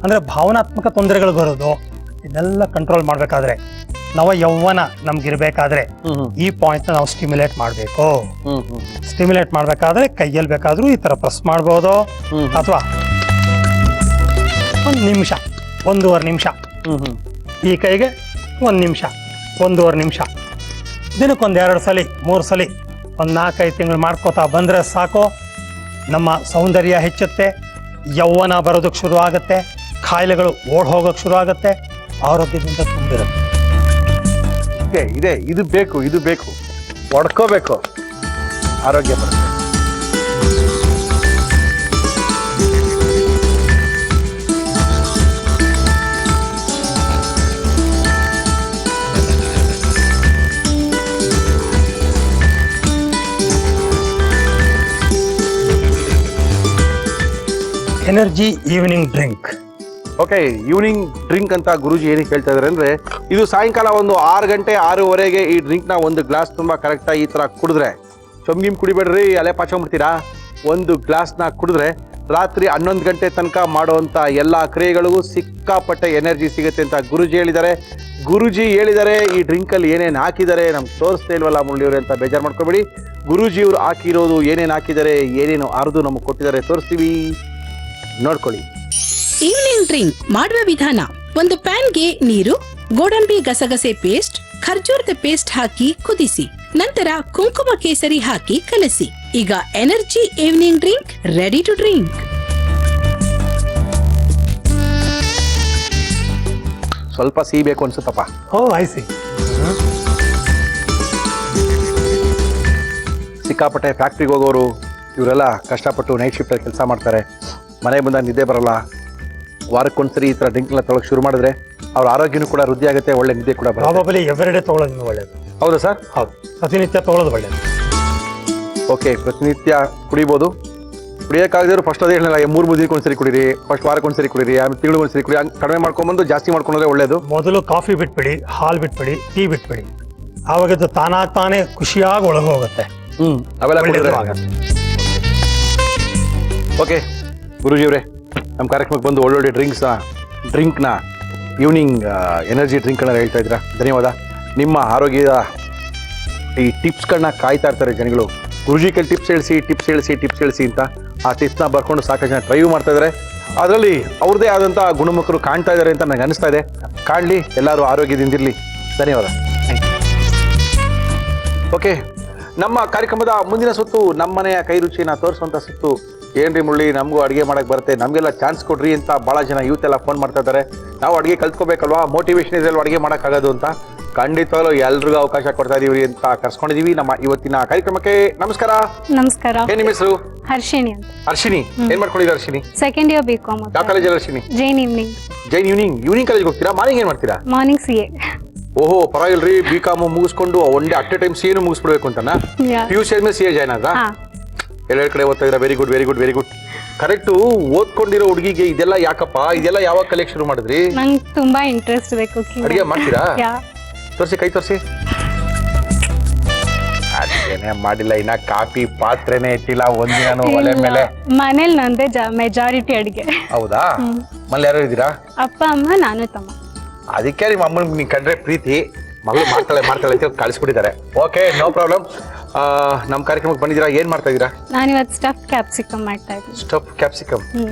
ಅಂದ್ರೆ ಭಾವನಾತ್ಮಕ ತೊಂದರೆಗಳು ಬರೋದು, ಇದನ್ನೆಲ್ಲ ಕಂಟ್ರೋಲ್ ಮಾಡ್ಬೇಕಾದ್ರೆ, ನವ ಯೌವನ ನಮ್ಗಿರ್ಬೇಕಾದ್ರೆ ಈ ಪಾಯಿಂಟ್ ನಾವು ಸ್ಟಿಮ್ಯುಲೇಟ್ ಮಾಡಬೇಕು. ಸ್ಟಿಮ್ಯುಲೇಟ್ ಮಾಡ್ಬೇಕಾದ್ರೆ ಕೈಯಲ್ಲಿ ಬೇಕಾದ್ರೂ ಈ ತರ ಪ್ರೆಸ್ ಮಾಡ್ಬೋದು, ಅಥವಾ 1 ನಿಮಿಷ 1.5 ನಿಮಿಷ ಈ ಕೈಗೆ 1 ನಿಮಿಷ 1.5 ನಿಮಿಷ ದಿನಕ್ಕೊಂದು 2 ಸಲ 3 ಸಲ ಒಂದು 4-5 ತಿಂಗಳು ಮಾಡ್ಕೋತಾ ಬಂದರೆ ಸಾಕು. ನಮ್ಮ ಸೌಂದರ್ಯ ಹೆಚ್ಚುತ್ತೆ, ಯೌವನ ಬರೋದಕ್ಕೆ ಶುರು ಆಗುತ್ತೆ, ಕಾಯಿಲೆಗಳು ಓಡ್ ಹೋಗೋಕ್ಕೆ ಶುರು ಆಗುತ್ತೆ, ಆರೋಗ್ಯದಿಂದ ತುಂಬಿರುತ್ತೆ. ಇದೆ ಇದು ಬೇಕು ಹೊಡ್ಕೋಬೇಕು, ಆರೋಗ್ಯ ಬರುತ್ತೆ. Energy evening drink. Okay, evening drink ಅಂತ ಗುರೂಜಿ ಏನಕ್ಕೆ ಹೇಳ್ತಾ ಇದಾರೆ ಅಂದ್ರೆ, ಇದು ಸಾಯಂಕಾಲ ಒಂದು 6 ಗಂಟೆ 6:30ಗೆ ಈ ಡ್ರಿಂಕ್ನ ಒಂದು ಗ್ಲಾಸ್ ತುಂಬಾ ಕರೆಕ್ಟಾಗಿ ಈ ಥರ ಕುಡಿದ್ರೆ, ಚೊಮ್ಗಿಮ್ ಕುಡಿಬೇಡ್ರಿ, ಅಲೆ ಪಾಚಂಬಿಡ್ತೀರಾ. ಒಂದು ಗ್ಲಾಸ್ನ ಕುಡಿದ್ರೆ ರಾತ್ರಿ 11 ಗಂಟೆ ತನಕ ಮಾಡುವಂಥ ಎಲ್ಲ ಕ್ರಿಯೆಗಳಿಗೂ ಸಿಕ್ಕಾಪಟ್ಟೆ ಎನರ್ಜಿ ಸಿಗುತ್ತೆ ಅಂತ ಗುರೂಜಿ ಹೇಳಿದ್ದಾರೆ. ಈ ಡ್ರಿಂಕಲ್ಲಿ ಏನೇನು ಹಾಕಿದ್ದಾರೆ ನಮ್ಗೆ ತೋರಿಸ್ತಾ ಇಲ್ವಲ್ಲ ಮುರಳಿಯವ್ರೆ ಅಂತ ಬೇಜಾರು ಮಾಡ್ಕೊಬೇಡಿ. ಗುರೂಜಿಯವರು ಹಾಕಿರೋದು ಏನೇನು ಹಾಕಿದ್ದಾರೆ, ಏನೇನು ಅರ್ದು ನಮಗೆ ಕೊಟ್ಟಿದ್ದಾರೆ ತೋರಿಸ್ತೀವಿ, ನೋಡ್ಕೊಳ್ಳಿ. ಈವ್ನಿಂಗ್ ಡ್ರಿಂಕ್ ಮಾಡುವ ವಿಧಾನ: ಒಂದು ಪ್ಯಾನ್ಗೆ ನೀರು, ಗೋಡಂಬಿ ಗಸಗಸೆ ಪೇಸ್ಟ್, ಖರ್ಜೂರದ ಪೇಸ್ಟ್ ಹಾಕಿ ಕುದಿಸಿ, ನಂತರ ಕುಂಕುಮ ಕೇಸರಿ ಹಾಕಿ ಕಲಸಿ. ಈಗ energy evening drink ready to drink. ಸ್ವಲ್ಪ ಸಿಹಿ ಬೇಕು ಅನ್ಸುತ್ತಪ್ಪ. ಐಸಿ. ಸಿಕ್ಕಾಪಟ್ಟೆ ಫ್ಯಾಕ್ಟ್ರಿಗೆ ಹೋಗೋರು ಇವರೆಲ್ಲ ಕಷ್ಟಪಟ್ಟು ನೈಟ್ ಶಿಫ್ಟಲ್ಲಿ ಕೆಲಸ ಮಾಡ್ತಾರೆ, ಮನೆ ಬಂದಾಗ ನಿದ್ದೆ ಬರಲ್ಲ. ವಾರಕ್ಕೊಂದ್ಸರಿ ಈ ಥರ ಡ್ರಿಂಕ್ನ ತೊಗೊಳಕ್ಕೆ ಶುರು ಮಾಡಿದ್ರೆ ಅವ್ರ ಆರೋಗ್ಯನೂ ಕೂಡ ವೃದ್ಧಿ ಆಗುತ್ತೆ, ಒಳ್ಳೆ ನಿದ್ದೆ ಕೂಡ ಬರುತ್ತೆ. ಪ್ರಾಬಬಲಿ ಎವ್ರಿಡೇ ತೊಗೊಳೋದು ಒಳ್ಳೇದು. ಹೌದಾ ಸರ್? ಹೌದು, ಪ್ರತಿನಿತ್ಯ ತೊಗೊಳೋದು ಒಳ್ಳೇದು. ಓಕೆ, ಪ್ರತಿನಿತ್ಯ ಕುಡಿಬೋದು. ಕುಡಿಯೋಕ್ಕಾಗದಿದ್ರು ಫಸ್ಟ್ ಅದೇ ಹೇಳಿಲ್ಲ, 3 ದಿನಕ್ಕೊಂದ್ಸರಿ ಕುಡೀರಿ, ಫಸ್ಟ್ ವಾರಕ್ಕೊಂದ್ಸರಿ ಕುಡೀರಿ, ಆಮೇಲೆ ತಿಂಗಳಿಗೊಂದ್ಸರಿ ಕುಡಿ, ಹಂಗೆ ಕಡಿಮೆ ಮಾಡ್ಕೊಂಬಂದು ಜಾಸ್ತಿ ಮಾಡ್ಕೊಂಡ್ರೆ ಒಳ್ಳೇದು. ಮೊದಲು ಕಾಫಿ ಬಿಟ್ಬಿಡಿ, ಹಾಲು ಬಿಟ್ಬಿಡಿ, ಟೀ ಬಿಟ್ಬಿಡಿ, ಆವಾಗ ಇದು ತಾನೇ ಖುಷಿಯಾಗಿ ಒಳಗೆ ಹೋಗುತ್ತೆ. ಅವೆಲ್ಲ ಒಳ್ಳೇದು ಕುಡಿದ್ರೆ ಆಗುತ್ತೆ. ಓಕೆ ಗುರೂಜಿಯವರೇ, ನಮ್ಮ ಕಾರ್ಯಕ್ರಮಕ್ಕೆ ಬಂದು ಒಳ್ಳೊಳ್ಳೆ ಡ್ರಿಂಕ್ನ ಈವ್ನಿಂಗ್ ಎನರ್ಜಿ ಡ್ರಿಂಕ್ಗಳನ್ನ ಹೇಳ್ತಾ ಇದ್ದೀರಾ, ಧನ್ಯವಾದ. ನಿಮ್ಮ ಆರೋಗ್ಯದ ಈ ಟಿಪ್ಸ್ಗಳನ್ನ ಕಾಯ್ತಾ ಇರ್ತಾರೆ ಜನಗಳು. ಗುರೂಜಿ ಕೈಲಿ ಟಿಪ್ಸ್ ಹೇಳಿಸಿ ಅಂತ ಆ ಟಿಪ್ಸ್ನ ಬರ್ಕೊಂಡು ಸಾಕಷ್ಟು ಜನ ಟ್ರೈ ಮಾಡ್ತಾ ಇದ್ದಾರೆ. ಅದರಲ್ಲಿ ಅವ್ರದ್ದೇ ಆದಂಥ ಗುಣಮುಖರು ಕಾಣ್ತಾ ಇದ್ದಾರೆ ಅಂತ ನನಗೆ ಅನಿಸ್ತಾ ಇದೆ. ಕಾಣಲಿ, ಎಲ್ಲರೂ ಆರೋಗ್ಯದಿಂದಿರಲಿ. ಧನ್ಯವಾದ. ಓಕೆ, ನಮ್ಮ ಕಾರ್ಯಕ್ರಮದ ಮುಂದಿನ ಸುತ್ತು ನಮ್ಮನೆಯ ಕೈ ರುಚಿನ ತೋರಿಸುವಂಥ ಸುತ್ತು. ಏನ್ರಿ ಮುರಳಿ, ನಮಗೂ ಅಡುಗೆ ಮಾಡಕ್ಕೆ ಬರುತ್ತೆ, ನಮಗೆಲ್ಲ ಚಾನ್ಸ್ ಕೊಡ್ರಿ ಅಂತ ಭಾಳ ಜನ ಯೂತ್ ಎಲ್ಲ ಫೋನ್ ಮಾಡ್ತಾ ಇದ್ದಾರೆ. ನಾವು ಅಡುಗೆ ಕಲ್ತ್ಕೋಬೇಕಲ್ವಾ, ಮೋಟಿವೇಶನ್ ಇದೆಲ್ಲ ಅಡುಗೆ ಮಾಡೋಕ್ಕಾಗೋದು ಅಂತ. ಖಂಡಿತವಾಗ್ಲೂ ಎಲ್ರಿಗೂ ಅವಕಾಶ ಕೊಡ್ತಾ ಇದೀವಿ ಅಂತ ಕರ್ಸ್ಕೊಂಡಿದೀವಿ ನಮ್ಮ ಇವತ್ತಿನ ಕಾರ್ಯಕ್ರಮಕ್ಕೆ. ನಮಸ್ಕಾರ. ನಮಸ್ಕಾರ. ಏನ್ ನಿಮ್ಮ ಹೆಸರು? ಹರ್ಷಿಣಿ ಅಂತ. ಹರ್ಷಿನಿ, ಏನ್ ಮಾಡ್ಕೊಂಡಿದ್ದೀರಾ ಹರ್ಷಿನಿ? Second year BCom. ಯಾವ ಕಾಲೇಜಲ್ಲಿ ಹರ್ಷಿನಿ? ಜೈನ್ ಈವ್ನಿಂಗ್. ಈವ್ನಿಂಗ್ ಕಾಲೇಜ್ಗೆ ಹೋಗ್ತೀರಾ? ಮಾರ್ನಿಂಗ್ ಏನ್ ಮಾಡ್ತೀರಾ? Morning CA. ಓಹೋ, ಪರವಾಗಿಲ್ರಿ. ಬಿಕಾಮ್ ಮುಗಿಸ್ಕೊಂಡು one day at A time CA ಮುಗಿಸ್ಬಿಡ್ಬೇಕು ಅಂತನಾ? PUC ಆದ್ಮೇಲೆ CA ಜಾಯ್ನ್ ಆದ್ರಾ? ಎಲ್ಲೆರಡು ಕಡೆ ಓದ್ತಾ ಇದ್ದೀರಾ. Very good. ಕರೆಕ್ಟು. ಓದ್ಕೊಂಡಿರೋ ಹುಡುಗಿಗೆ ಇದೆಲ್ಲ ಯಾಕಪ್ಪ, ಇದೆಲ್ಲ ಯಾವಾಗ ಕಲಿಯಕ್ ಶುರು ಮಾಡಿದ್ರಿ? ನಂಗೆ ತುಂಬಾ ಇಂಟ್ರೆಸ್ಟ್ ಇದೆ ಕುಕಿಂಗ್. ಅಡುಗೆ ಮಾಡ್ತೀರಾ? ತೋರಿಸಿ, ಕೈ ತೋರಿಸಿ. ಅದೇನೇ ಮಾಡಿಲ್ಲ, ಇನ್ನ ಕಾಫಿ ಪಾತ್ರೆನೇ ಇಟ್ಟಿಲ್ಲ ಒಂದಿನ ಒಲೆ ಮೇಲೆ. ಮನೇಲಿ ನಂದೇ ಮೆಜಾರಿಟಿ ಅಡಿಗೆ. ಹೌದಾ? ಮನೇಲಿ ಯಾರು ಇದ್ದೀರಾ? ಅಪ್ಪ ಅಮ್ಮ, ನಾನು ತಮ್ಮ. ಅದಕ್ಕೆ ನಿಮ್ಮ ಅಮ್ಮನಿಗೆ ನೀನು ಕಂಡ್ರೆ ಪ್ರೀತಿ, ಮಗಳು ಮಾಡ್ತಾಳೆ ಅಂತ ಕಳಿಸ್ಬಿಟ್ಟಿದ್ದಾರೆ. Okay, no problem. ನಮ್ಮ ಕಾರ್ಯಕ್ರಮಕ್ಕೆ ಬಂದಿದ್ದೀರಾ, ಏನ್ ಮಾಡ್ತಾ ಇದ್ದೀರಾ? ನಾನಿವತ್ತು ಸ್ಟಫ್ ಕ್ಯಾಪ್ಸಿಕಮ್ ಮಾಡ್ತಾ ಇದ್ದೀನಿ. Stuff capsicum.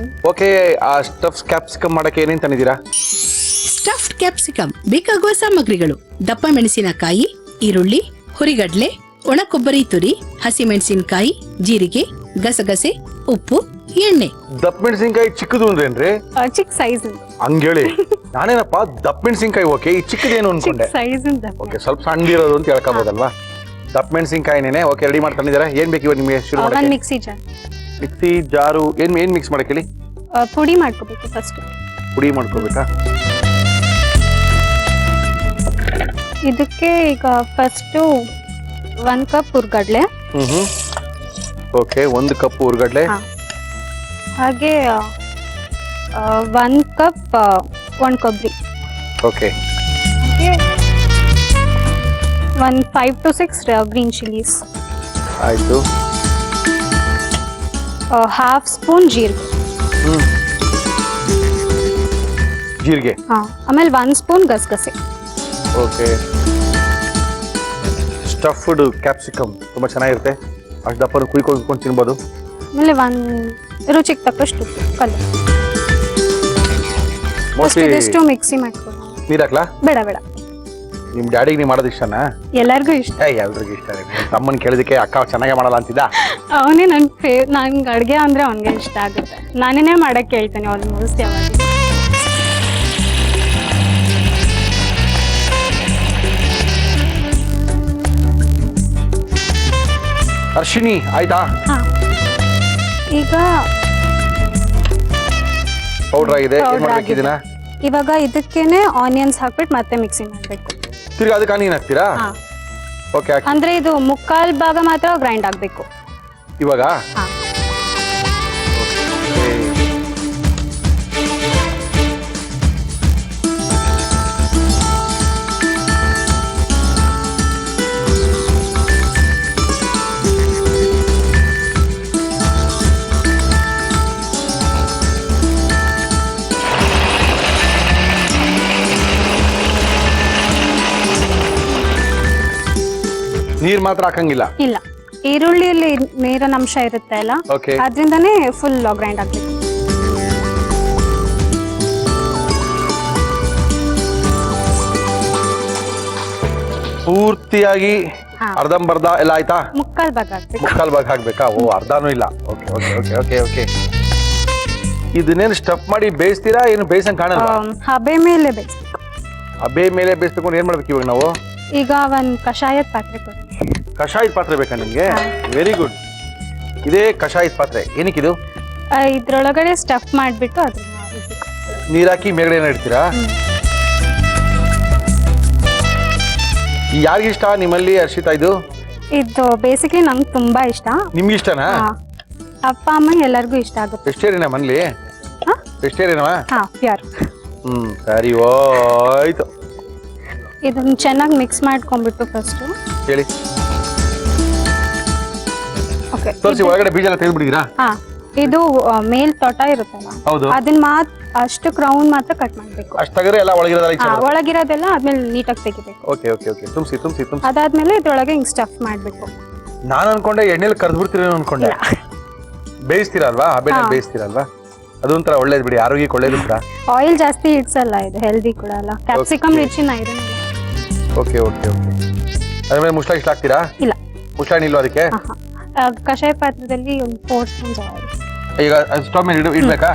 ಓಕೆ, ಆ ಸ್ಟಫ್ ಕ್ಯಾಪ್ಸಿಕಮ್ ಮಾಡಕ್ಕೆ ಏನೇನು ತಂದಿದ್ದೀರಾ? ಸ್ಟಫ್ಡ್ ಕ್ಯಾಪ್ಸಿಕಮ್ ಬೇಕಾಗುವ ಸಾಮಗ್ರಿಗಳು: ದಪ್ಪ ಮೆಣಸಿನಕಾಯಿ, ಈರುಳ್ಳಿ, ಹುರಿಗಡ್ಲೆ, ಒಣ ಕೊಬ್ಬರಿ ತುರಿ, ಹಸಿಮೆಣಸಿನಕಾಯಿ, ಜೀರಿಗೆ, ಗಸಗಸೆ, ಉಪ್ಪು, ಎಣ್ಣೆ. ದಪ್ಪ ಮೆಣಸಿನಕಾಯಿ ಚಿಕ್ಕದು ಅಂದ್ರೇನ್ರಿ? ಚಿಕ್ಕ ಸೈಜ್. ಹಂಗೇಳಿ ನಾನೇನಪ್ಪ ದಪ್ಪ ಮೆಣಸಿನಕಾಯಿ ಓಕೆ, ಈ ಚಿಕ್ಕದೇನು ಅನ್ಕೊಂಡೆ. ಸೈಜ್ ಓಕೆ, ಸ್ವಲ್ಪ ಸಣ್ಣದಿರೋದು ಅಂತ ಹೇಳ್ಕೋಬೋದಲ್ವಾ? ದಪ್ಪ ಮೆಣಸಿನಕಾಯಿನೇ. ಓಕೆ, ರೆಡಿ ಮಾಡಿ ತಂದಿದ್ದೀರಾ. ಏನ್ ಬೇಕು ಇವಾಗ ನಿಮಗೆ ಶುರು ಮಾಡಕ್ಕೆ? ಮಿಕ್ಸಿ ಜಾರು. ಏನ್ ಮಿಕ್ಸ್ ಮಾಡಕ್ಕೆ ಹೇಳಿ? ಪುಡಿ ಮಾಡ್ಕೋಬೇಕು ಫಸ್ಟ್. ಪುಡಿ ಮಾಡ್ಕೋಬೇಕಾ? ಇದಕ್ಕೆ ಈಗ ಫಸ್ಟ್ 1 ಕಪ್ ಹುರ್ಗಡ್ಲೆ. ಓಕೆ, 1 ಕಪ್ ಹುರ್ಗಡ್ಲೆ. ಹಾಗೆ 1 ಕಪ್ ಒಣ ಕೊಬ್ಬರಿ. ಓಕೆ. ಹಾಗೆ 5 to 6 ಗ್ರೀನ್ ಚಿಲ್ಲೀಸ್. ಆಯ್ತು. ಹಾಫ್ ಸ್ಪೂನ್ ಜೀರಿಗೆ. ಜೀರಿಗೆ. ಆಮೇಲೆ 1 ಸ್ಪೂನ್ ಗಸಗಸೆ. ಓಕೆ. ಸ್ಟಫ್ಡ್ ಕ್ಯಾಪ್ಸಿಕಮ್ ತುಂಬ ಚೆನ್ನಾಗಿರುತ್ತೆ. ಅಷ್ಟು ದಪ್ಪನ ಕುಯ್ಕೊಂಡು ತಿನ್ಬೋದು. ಆಮೇಲೆ 1 ರುಚಿಗೆ ತಕ್ಕಷ್ಟು ಕಲ್ಲು. ಮೋಸ್ಟ್ಲಿ ಇದಿಷ್ಟು ಮಿಕ್ಸಿ ಮಾಡ್ಕೊಳ್ಳೋಣ. ನೀರು ಹಾಕ್ಲಾ? ಬೇಡ. ನಿಮ್ ಡ್ಯಾಡಿಗೆ ನೀವು ಮಾಡೋದು ಇಷ್ಟನಾ? ಎಲ್ಲರಿಗೂ ಇಷ್ಟ. ಎಲ್ರಿಗೂ ಇಷ್ಟ. ತಮ್ಮನ್ ಕೇಳಿದಕ್ಕೆ ಅಕ್ಕ ಚೆನ್ನಾಗೇ ಮಾಡಲ್ಲ ಅಂತಿದ್ದ. ಅವನೇ ನನ್ಗೆ ಅಡುಗೆ ಅಂದ್ರೆ ಅವನಿಗೆ ಇಷ್ಟ ಆಗುತ್ತೆ. ನಾನೇನೇ ಮಾಡಕ್ಕೆ ಹೇಳ್ತೇನೆ ಆಲ್ಮೋಸ್ಟ್ ಯಾವಾಗ. ಅರ್ಶಿನಿ ಆಯ್ತಾ? ಹಾ, ಈಗ ಪೌಡರ್ ಆಗಿದೆ. ಏನ್ powder ಮಾಡ್ಬೇಕು ಇದನ್ನ? ಇವಾಗ ಇದಕ್ಕೇನೆ ಆನಿಯನ್ಸ್ ಹಾಕ್ಬಿಟ್ಟು ಮತ್ತೆ ಮಿಕ್ಸಿ ಮಾಡ್ಬೇಕು. ತಿರ್ಗಿ ಅದಕ್ಕೆ ನೀನ್ ಹಾಕ್ತೀರಾ? ಹಾ, ಓಕೆ. ಅಂದ್ರೆ ಇದು ಮುಕ್ಕಾಲ್ ಭಾಗ ಮಾತ್ರ ಗ್ರೈಂಡ್ ಆಗ್ಬೇಕು. ಇವಾಗ ಹಾ, ನೀರ್ ಮಾತ್ರ ಹಾಕಂಗಿಲ್ಲ? ಇಲ್ಲ, ಈರುಳ್ಳಿಯಲ್ಲಿ ನೀರಿನ ಅಂಶ ಇರುತ್ತೆ ಅಲ್ಲ, ಓಕೆ. ಅದ್ರಿಂದಾನೇ ಫುಲ್ ಗ್ರೈಂಡ್ ಆಗ್ಬೇಕು. ಪೂರ್ತಿಯಾಗಿ ಹಾ. ಅರ್ಧಂಬರ್ಧ ಎಲ್ಲ ಆಯ್ತಾ? ಮುಕ್ಕಾಲ್ ಭಾಗ ಆಗ್ಬೇಕು. ಮುಕ್ಕಾಲ್ ಭಾಗ ಹಾಕ್ಬೇಕಾ? ಓ, ಅರ್ಧನೂ ಇಲ್ಲ. Okay okay okay okay okay. ಇದನ್ನೇನು ಸ್ಟಫ್ ಮಾಡಿ ಬೇಯಿಸ್ತೀರಾ? ಏನು ಬೇಯಿಸಂಗ್ ಕಾಣಲ್ಲ? ಹಬೆ ಮೇಲೆ ಬೇಯಿಸ್ಬೇಕು. ಹಬೆ ಮೇಲೆ ಬೇಯಿಸ್ಬೇಕು. ಏನ್ ಮಾಡ್ಬೇಕು ಇವಾಗ ನಾವು? ಈಗ ಒಂದ್ ಕಷಾಯದ ಪಾತ್ರೆ ಕೊಡಿ. ಕಷಾಯದ ಪಾತ್ರೆ ಬೇಕಾ ನಿಮ್ಗೆ? Very good. ಇದೇ ಕಷಾಯದ ಪಾತ್ರೆ. ಏನಕ್ಕಿದು? ಇದ್ರೊಳಗಡೆ ಸ್ಟಫ್ ಮಾಡ್ಬಿಟ್ಟು ಅದನ್ನ ನೀರ್ ಹಾಕಿ ಮೇಲ್ಗಡೆ ಏನ್ ಇಡ್ತೀರಾ? ಯಾರಿಗಿಷ್ಟ ನಿಮ್ಮಲ್ಲಿ ಹರ್ಷಿತಾ ಇದು? ಇದು ಬೇಸಿಕ್ಲಿ ನಂಗೆ ತುಂಬಾ ಇಷ್ಟ. ನಿಮ್ಗೆ ಇಷ್ಟನಾ? ಹಾ. ಅಪ್ಪ ಅಮ್ಮ ಎಲ್ಲರಿಗೂ ಇಷ್ಟ ಆಗುತ್ತೆ. ವೆಜಿಟೇರಿಯನ್ ಮನೇಲಿ? ಹಾ? ವೆಜಿಟೇರಿಯನ್ವಾ? ಹಾ, ಪ್ಯೂರ್. ಸರಿ ಹೋಯ್ತು. ಇದನ್ನ ಚೆನ್ನಾಗಿ ಮಿಕ್ಸ್ ಮಾಡ್ಕೊಂಡ್ಬಿಟ್ಟು ಫಸ್ಟ್. ಹೇಳಿ. ಓಕೆ. ತೋರಿಸಿ, ಒಳಗಡೆ ಬೀಜ ಎಲ್ಲ ತೆಗೆದ್ಬಿಟ್ಟಿದ್ದೀರಾ? ಹಾ, ಇದು ಮೇಲ್ ತೋಟ ಇರುತ್ತಲ್ಲ, ಹೌದು. ಅದನ್ನ ಅಷ್ಟು ರೌಂಡ್ ಮಾತ್ರ ಕಟ್ ಮಾಡ್ಬೇಕು. ಅಷ್ಟು ತೆಗೆದ್ರೆ ಎಲ್ಲ ಒಳಗಿರೋದಲ್ಲ? ಒಳಗಿರೋದೆಲ್ಲ ಆದ್ಮೇಲೆ ನೀಟಾಗಿ ತೆಗಿಬೇಕು. Okay okay okay. ತುಂಬಿಸಿ ತುಂಬಿಸಿ ತುಂಬಿಸಿ. ಅದಾದ್ಮೇಲೆ ಇದ್ರೊಳಗೆ ಹಿಂಗ್ ಸ್ಟಫ್ ಮಾಡ್ಬೇಕು. ನಾನು ಅನ್ಕೊಂಡೆ ಎಣ್ಣೆಲಿ ಕರ್ದ್ಬಿಡ್ತೀರೇನೋ ಅನ್ಕೊಂಡೆ. ಬೇಯಿಸ್ತೀರಲ್ವಾ? ಹಬೆನ ಬೇಯಿಸ್ತೀರಲ್ವಾ? ಅದೊಂಥರ ಒಳ್ಳೇದು ಬಿಡಿ, ಆರೋಗ್ಯಕ್ಕೆ ಒಳ್ಳೇದು ಕೂಡ. ಆಯಿಲ್ ಜಾಸ್ತಿ ಇಡ್ಸಲ್ಲ, ಇದು ಹೆಲ್ದಿ ಕೂಡ ಅಲ್ಲ. Capsicum rich in iron. Okay okay okay. ಅದ್ಮೇಲೆ ಮುಸ್ಲ ಇಷ್ಟ ಹಾಕ್ತೀರಾ? ಇಲ್ಲ, ಮುಸ್ಲ ಇಲ್ವಾ ಅದಕ್ಕೆ? ಕಷಾಯ ಪಾತ್ರದಲ್ಲಿ ಒಂದು 4 ಸ್ಪೂನ್ಸ್ ಆಯಿಲ್. ಈಗ ಸ್ಟವ್ ಮೇಲೆ ಇಡ್ಬೇಕಾ?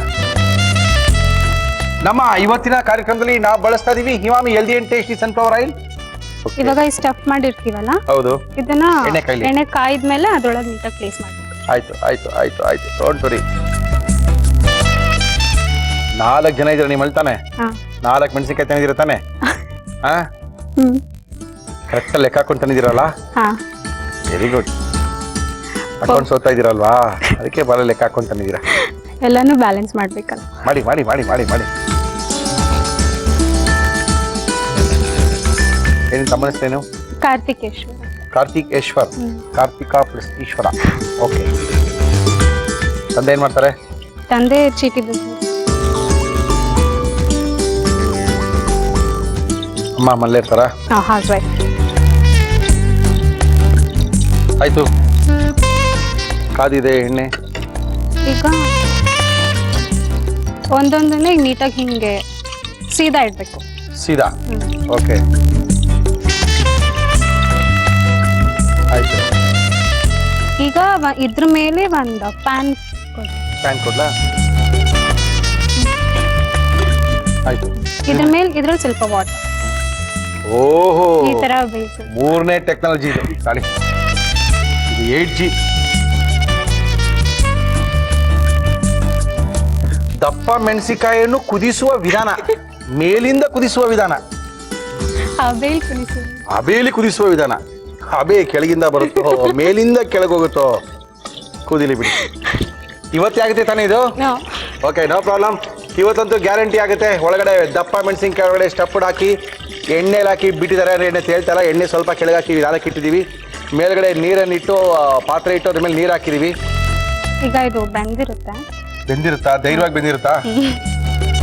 ನಮ್ಮ ಇವತ್ತಿನ ಕಾರ್ಯಕ್ರಮದಲ್ಲಿ ನಾವು ಬಳಸ್ತಾ ಇದೀವಿ Himami healthy and tasty sunflower oil. ಇವಾಗ ಈ ಸ್ಟಫ್ ಮಾಡಿರ್ತೀವಲ್ಲ, ಹೌದು. ಇದನ್ನ ಎಣ್ಣೆ ಎಣ್ಣೆ ಕಾಯ್ದ್ಮೇಲೆ ಅದ್ರೊಳಗೆ ನೀಟಾಗಿ ಪ್ಲೇಸ್ ಮಾಡ್ಬೇಕು. ಆಯ್ತು ಆಯ್ತು ಆಯ್ತು ಆಯ್ತು. Don't worry. 4 ಜನ ಇದ್ದೀರಾ ನೀವು ತಾನೆ? 4 ಮೆಣಸಿನ್ಕಾಯಿ ತಂದಿದ್ದೀರಾ ತಾನೆ? ಹಾ, ಕರೆಕ್ಟ್ ಲೆಕ್ಕ ಹಾಕೊಂಡು ತಂದಿದ್ದೀರಲ್ಲ? Very good. ಅಕೌಂಟ್ ಓದ್ತಾ ಇದ್ದೀರಲ್ವಾ, ಅದಕ್ಕೆ ಬರೋ ಲೆಕ್ಕ ಹಾಕೊಂಡು ತಂದಿದ್ದೀರಾ. ಎಲ್ಲಾನು ಬ್ಯಾಲೆನ್ಸ್ ಮಾಡ್ಬೇಕಲ್ಲ. ಮಾಡಿ ಮಾಡಿ ಮಾಡಿ ಮಾಡಿ ಮಾಡಿ. ಏನಿನ ತಮ್ಮ ಹೆಸರೇನು? ಕಾರ್ತಿಕೇಶ್ವರ. ಕಾರ್ತಿಕೇಶ್ವರ್. ಕಾರ್ತಿಕಾ ಪ್ಲಸ್ ಈಶ್ವರ. ಓಕೆ. ತಂದೆ ಏನ್ ಮಾಡ್ತಾರೆ? ತಂದೆ ಚೀಟಿ ಬಿಸ್ನೆಸ್. ಅಮ್ಮ ಮನೇಲಿ ಇರ್ತಾರ? House wife. ಆಯ್ತು. ಕಾದಿದೆ ಎಣ್ಣೆ. ಈಗ ಒಂದೊಂದನ್ನೇ ನೀಟಾಗಿ ಹಿಂಗೆ ಸೀದಾ ಇಡ್ಬೇಕು. ಸೀದಾ? ಓಕೆ. ಆಯ್ತು. ಈಗ ಇದ್ರ ಮೇಲೆ ಒಂದು ಪ್ಯಾನ್ ಕೊಡ್ಲಾ? ಆಯ್ತು. ಇದ್ರಲ್ಲಿ ಸ್ವಲ್ಪ ವಾಟರ್. ಓಹೋ, ಈ ತರ ಬೇಯಿಸಿ. 3ನೇ ಟೆಕ್ನಾಲಜಿ ಇದು. ಸಾರಿ, ಇದು 8G. ದಪ್ಪ ಮೆಣಸಿಕಾಯಿಯನ್ನು ಕುದಿಸುವ ವಿಧಾನ, ಮೇಲಿಂದ ಕುದಿಸುವ ವಿಧಾನ, ಹಬೆಯಲ್ಲಿ ಕುದಿಸುವ ವಿಧಾನ. ಹಬೆ ಕೆಳಗಿಂದ ಬರುತ್ತೋ ಮೇಲಿಂದ ಕೆಳಗೆ ಹೋಗುತ್ತೋ? ಕುದಿಲಿ ಬಿಡಿ. ಇವತ್ತೇ ಆಗುತ್ತೆ ತಾನೇ ಇದು? Okay, no problem. ಇವತ್ತಂತೂ ಗ್ಯಾರಂಟಿ ಆಗುತ್ತೆ. ಒಳಗಡೆ ದಪ್ಪ ಮೆಣಸಿನ್ಕಾಯಿ ಒಳಗಡೆ ಸ್ಟಫ್ಡ್ ಹಾಕಿ ಎಣ್ಣೆಲಿ ಹಾಕಿ ಬಿಟ್ಟಿದ್ದಾರೆ. ಎಣ್ಣೆ ತೇಳ್ತಾರ. ಎಣ್ಣೆ ಸ್ವಲ್ಪ ಕೆಳಗೆ ಹಾಕಿ ನಿಧಾನಕ್ಕೆ ಇಟ್ಟಿದ್ದೀವಿ. ಮೇಲ್ಗಡೆ ನೀರನ್ನು ಇಟ್ಟು ಪಾತ್ರೆ ಇಟ್ಟು ಅದ್ರ ಮೇಲೆ ನೀರು ಹಾಕಿದೀವಿ. ಈಗ ಇದು ಬೆಂದಿರುತ್ತಾ? ಬೆಂದಿರುತ್ತಾ? ಧೈರ್ಯವಾಗಿ ಬೆಂದಿರುತ್ತಾ?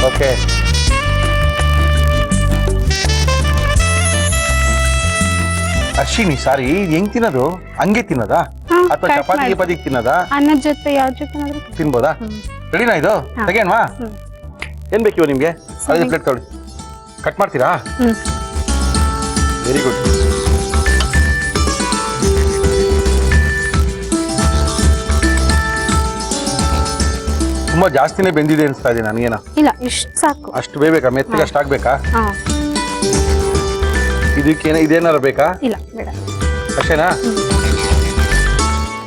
ಓಕೆ. ಅಶ್ವಿನಿ, ಸಾರಿ, ಹೆಂಗ್ ತಿನ್ನೋದು? ಹಂಗೆ ತಿನ್ನೋದಾ ಅಥವಾ ಚಪಾತಿ ಗಿಪಾತಿಗೆ ತಿನ್ನೋದಾ? ಅನ್ನದ ಜೊತೆ ಯಾವ ಜೊತೆ ತಿನ್ಬೋದಾ? ರೆಡಿನಾ ಇದು? ತೆಗೇನ್ವಾ? ಏನ್ ಬೇಕಿವ ನಿಮ್ಗೆ? ಅದೇ ಪ್ಲೇಟ್ ತೊಗೊಳ್ಳಿ. ಕಟ್ ಮಾಡ್ತೀರಾ? Very good. ತುಂಬಾ ಜಾಸ್ತಿನೇ ಬೆಂದಿದೆ ಅನಿಸ್ತಾ ಇದೆ ನನಗೇನ. ಇಲ್ಲ ಇಷ್ಟು ಸಾಕು. ಅಷ್ಟು ಬೇಯಬೇಕಾ? ಮೆತ್ತಗೆ ಅಷ್ಟು ಆಗ್ಬೇಕಾ? ಹಾ ಇದೇನಾರು ಬೇಕಾ? ಇಲ್ಲ ಬೇಡ. ಅಷ್ಟೇನಾ?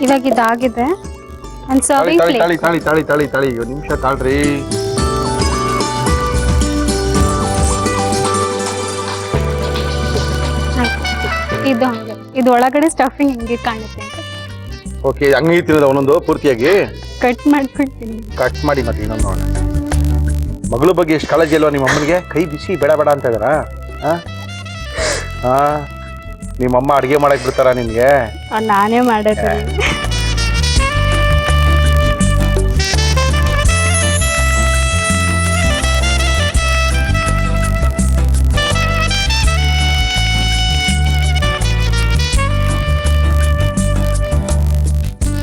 ಇವಾಗ ಇದಾಗಿದೆ. ಒಂದು ತಾಳಿ ಸರ್ವಿಂಗ್ ತಾಳಿ ಪ್ಲೇಟ್. ತಾಳಿ ತಾಳಿ ತಾಳಿ ತಾಳಿ ಒಂದು ನಿಮಿಷ ತಾಳ್ರಿ. ಇದು ಹಂಗೆ, ಇದು ಒಳಗಡೆ ಸ್ಟಫಿಂಗ್ ಹಿಂಗೆ ಕಾಣುತ್ತೆ ಅಂತ ಓಕೆ, ಹಂಗೆ ತಿನ್ನೋದ ಒಂದೊಂದು ಪೂರ್ತಿಯಾಗಿ ಕಟ್ ಮಾಡ್ಬಿಡ್ತೀನಿ. ಕಟ್ ಮಾಡಿ ಮತ್ತೆ ಇನ್ನೊಂದು ನೋಡ. ಮಗಳ ಬಗ್ಗೆ ಎಷ್ಟು ಕಾಳಜಿ ಅಲ್ವಾ ನಿಮ್ಮ ಅಮ್ಮನಿಗೆ? ಕೈ ಬಿಸಿ ಬೇಡ ಬೇಡ ಅಂತ ಇದಾರಾ? ನಿಮ್ಮಮ್ಮ ಅಡುಗೆ ಮಾಡಕ್ ಬಿಡ್ತಾರ ನಿನ್ಗೆ? ನಾನೇ ಮಾಡಿದ್ದೀನಿ.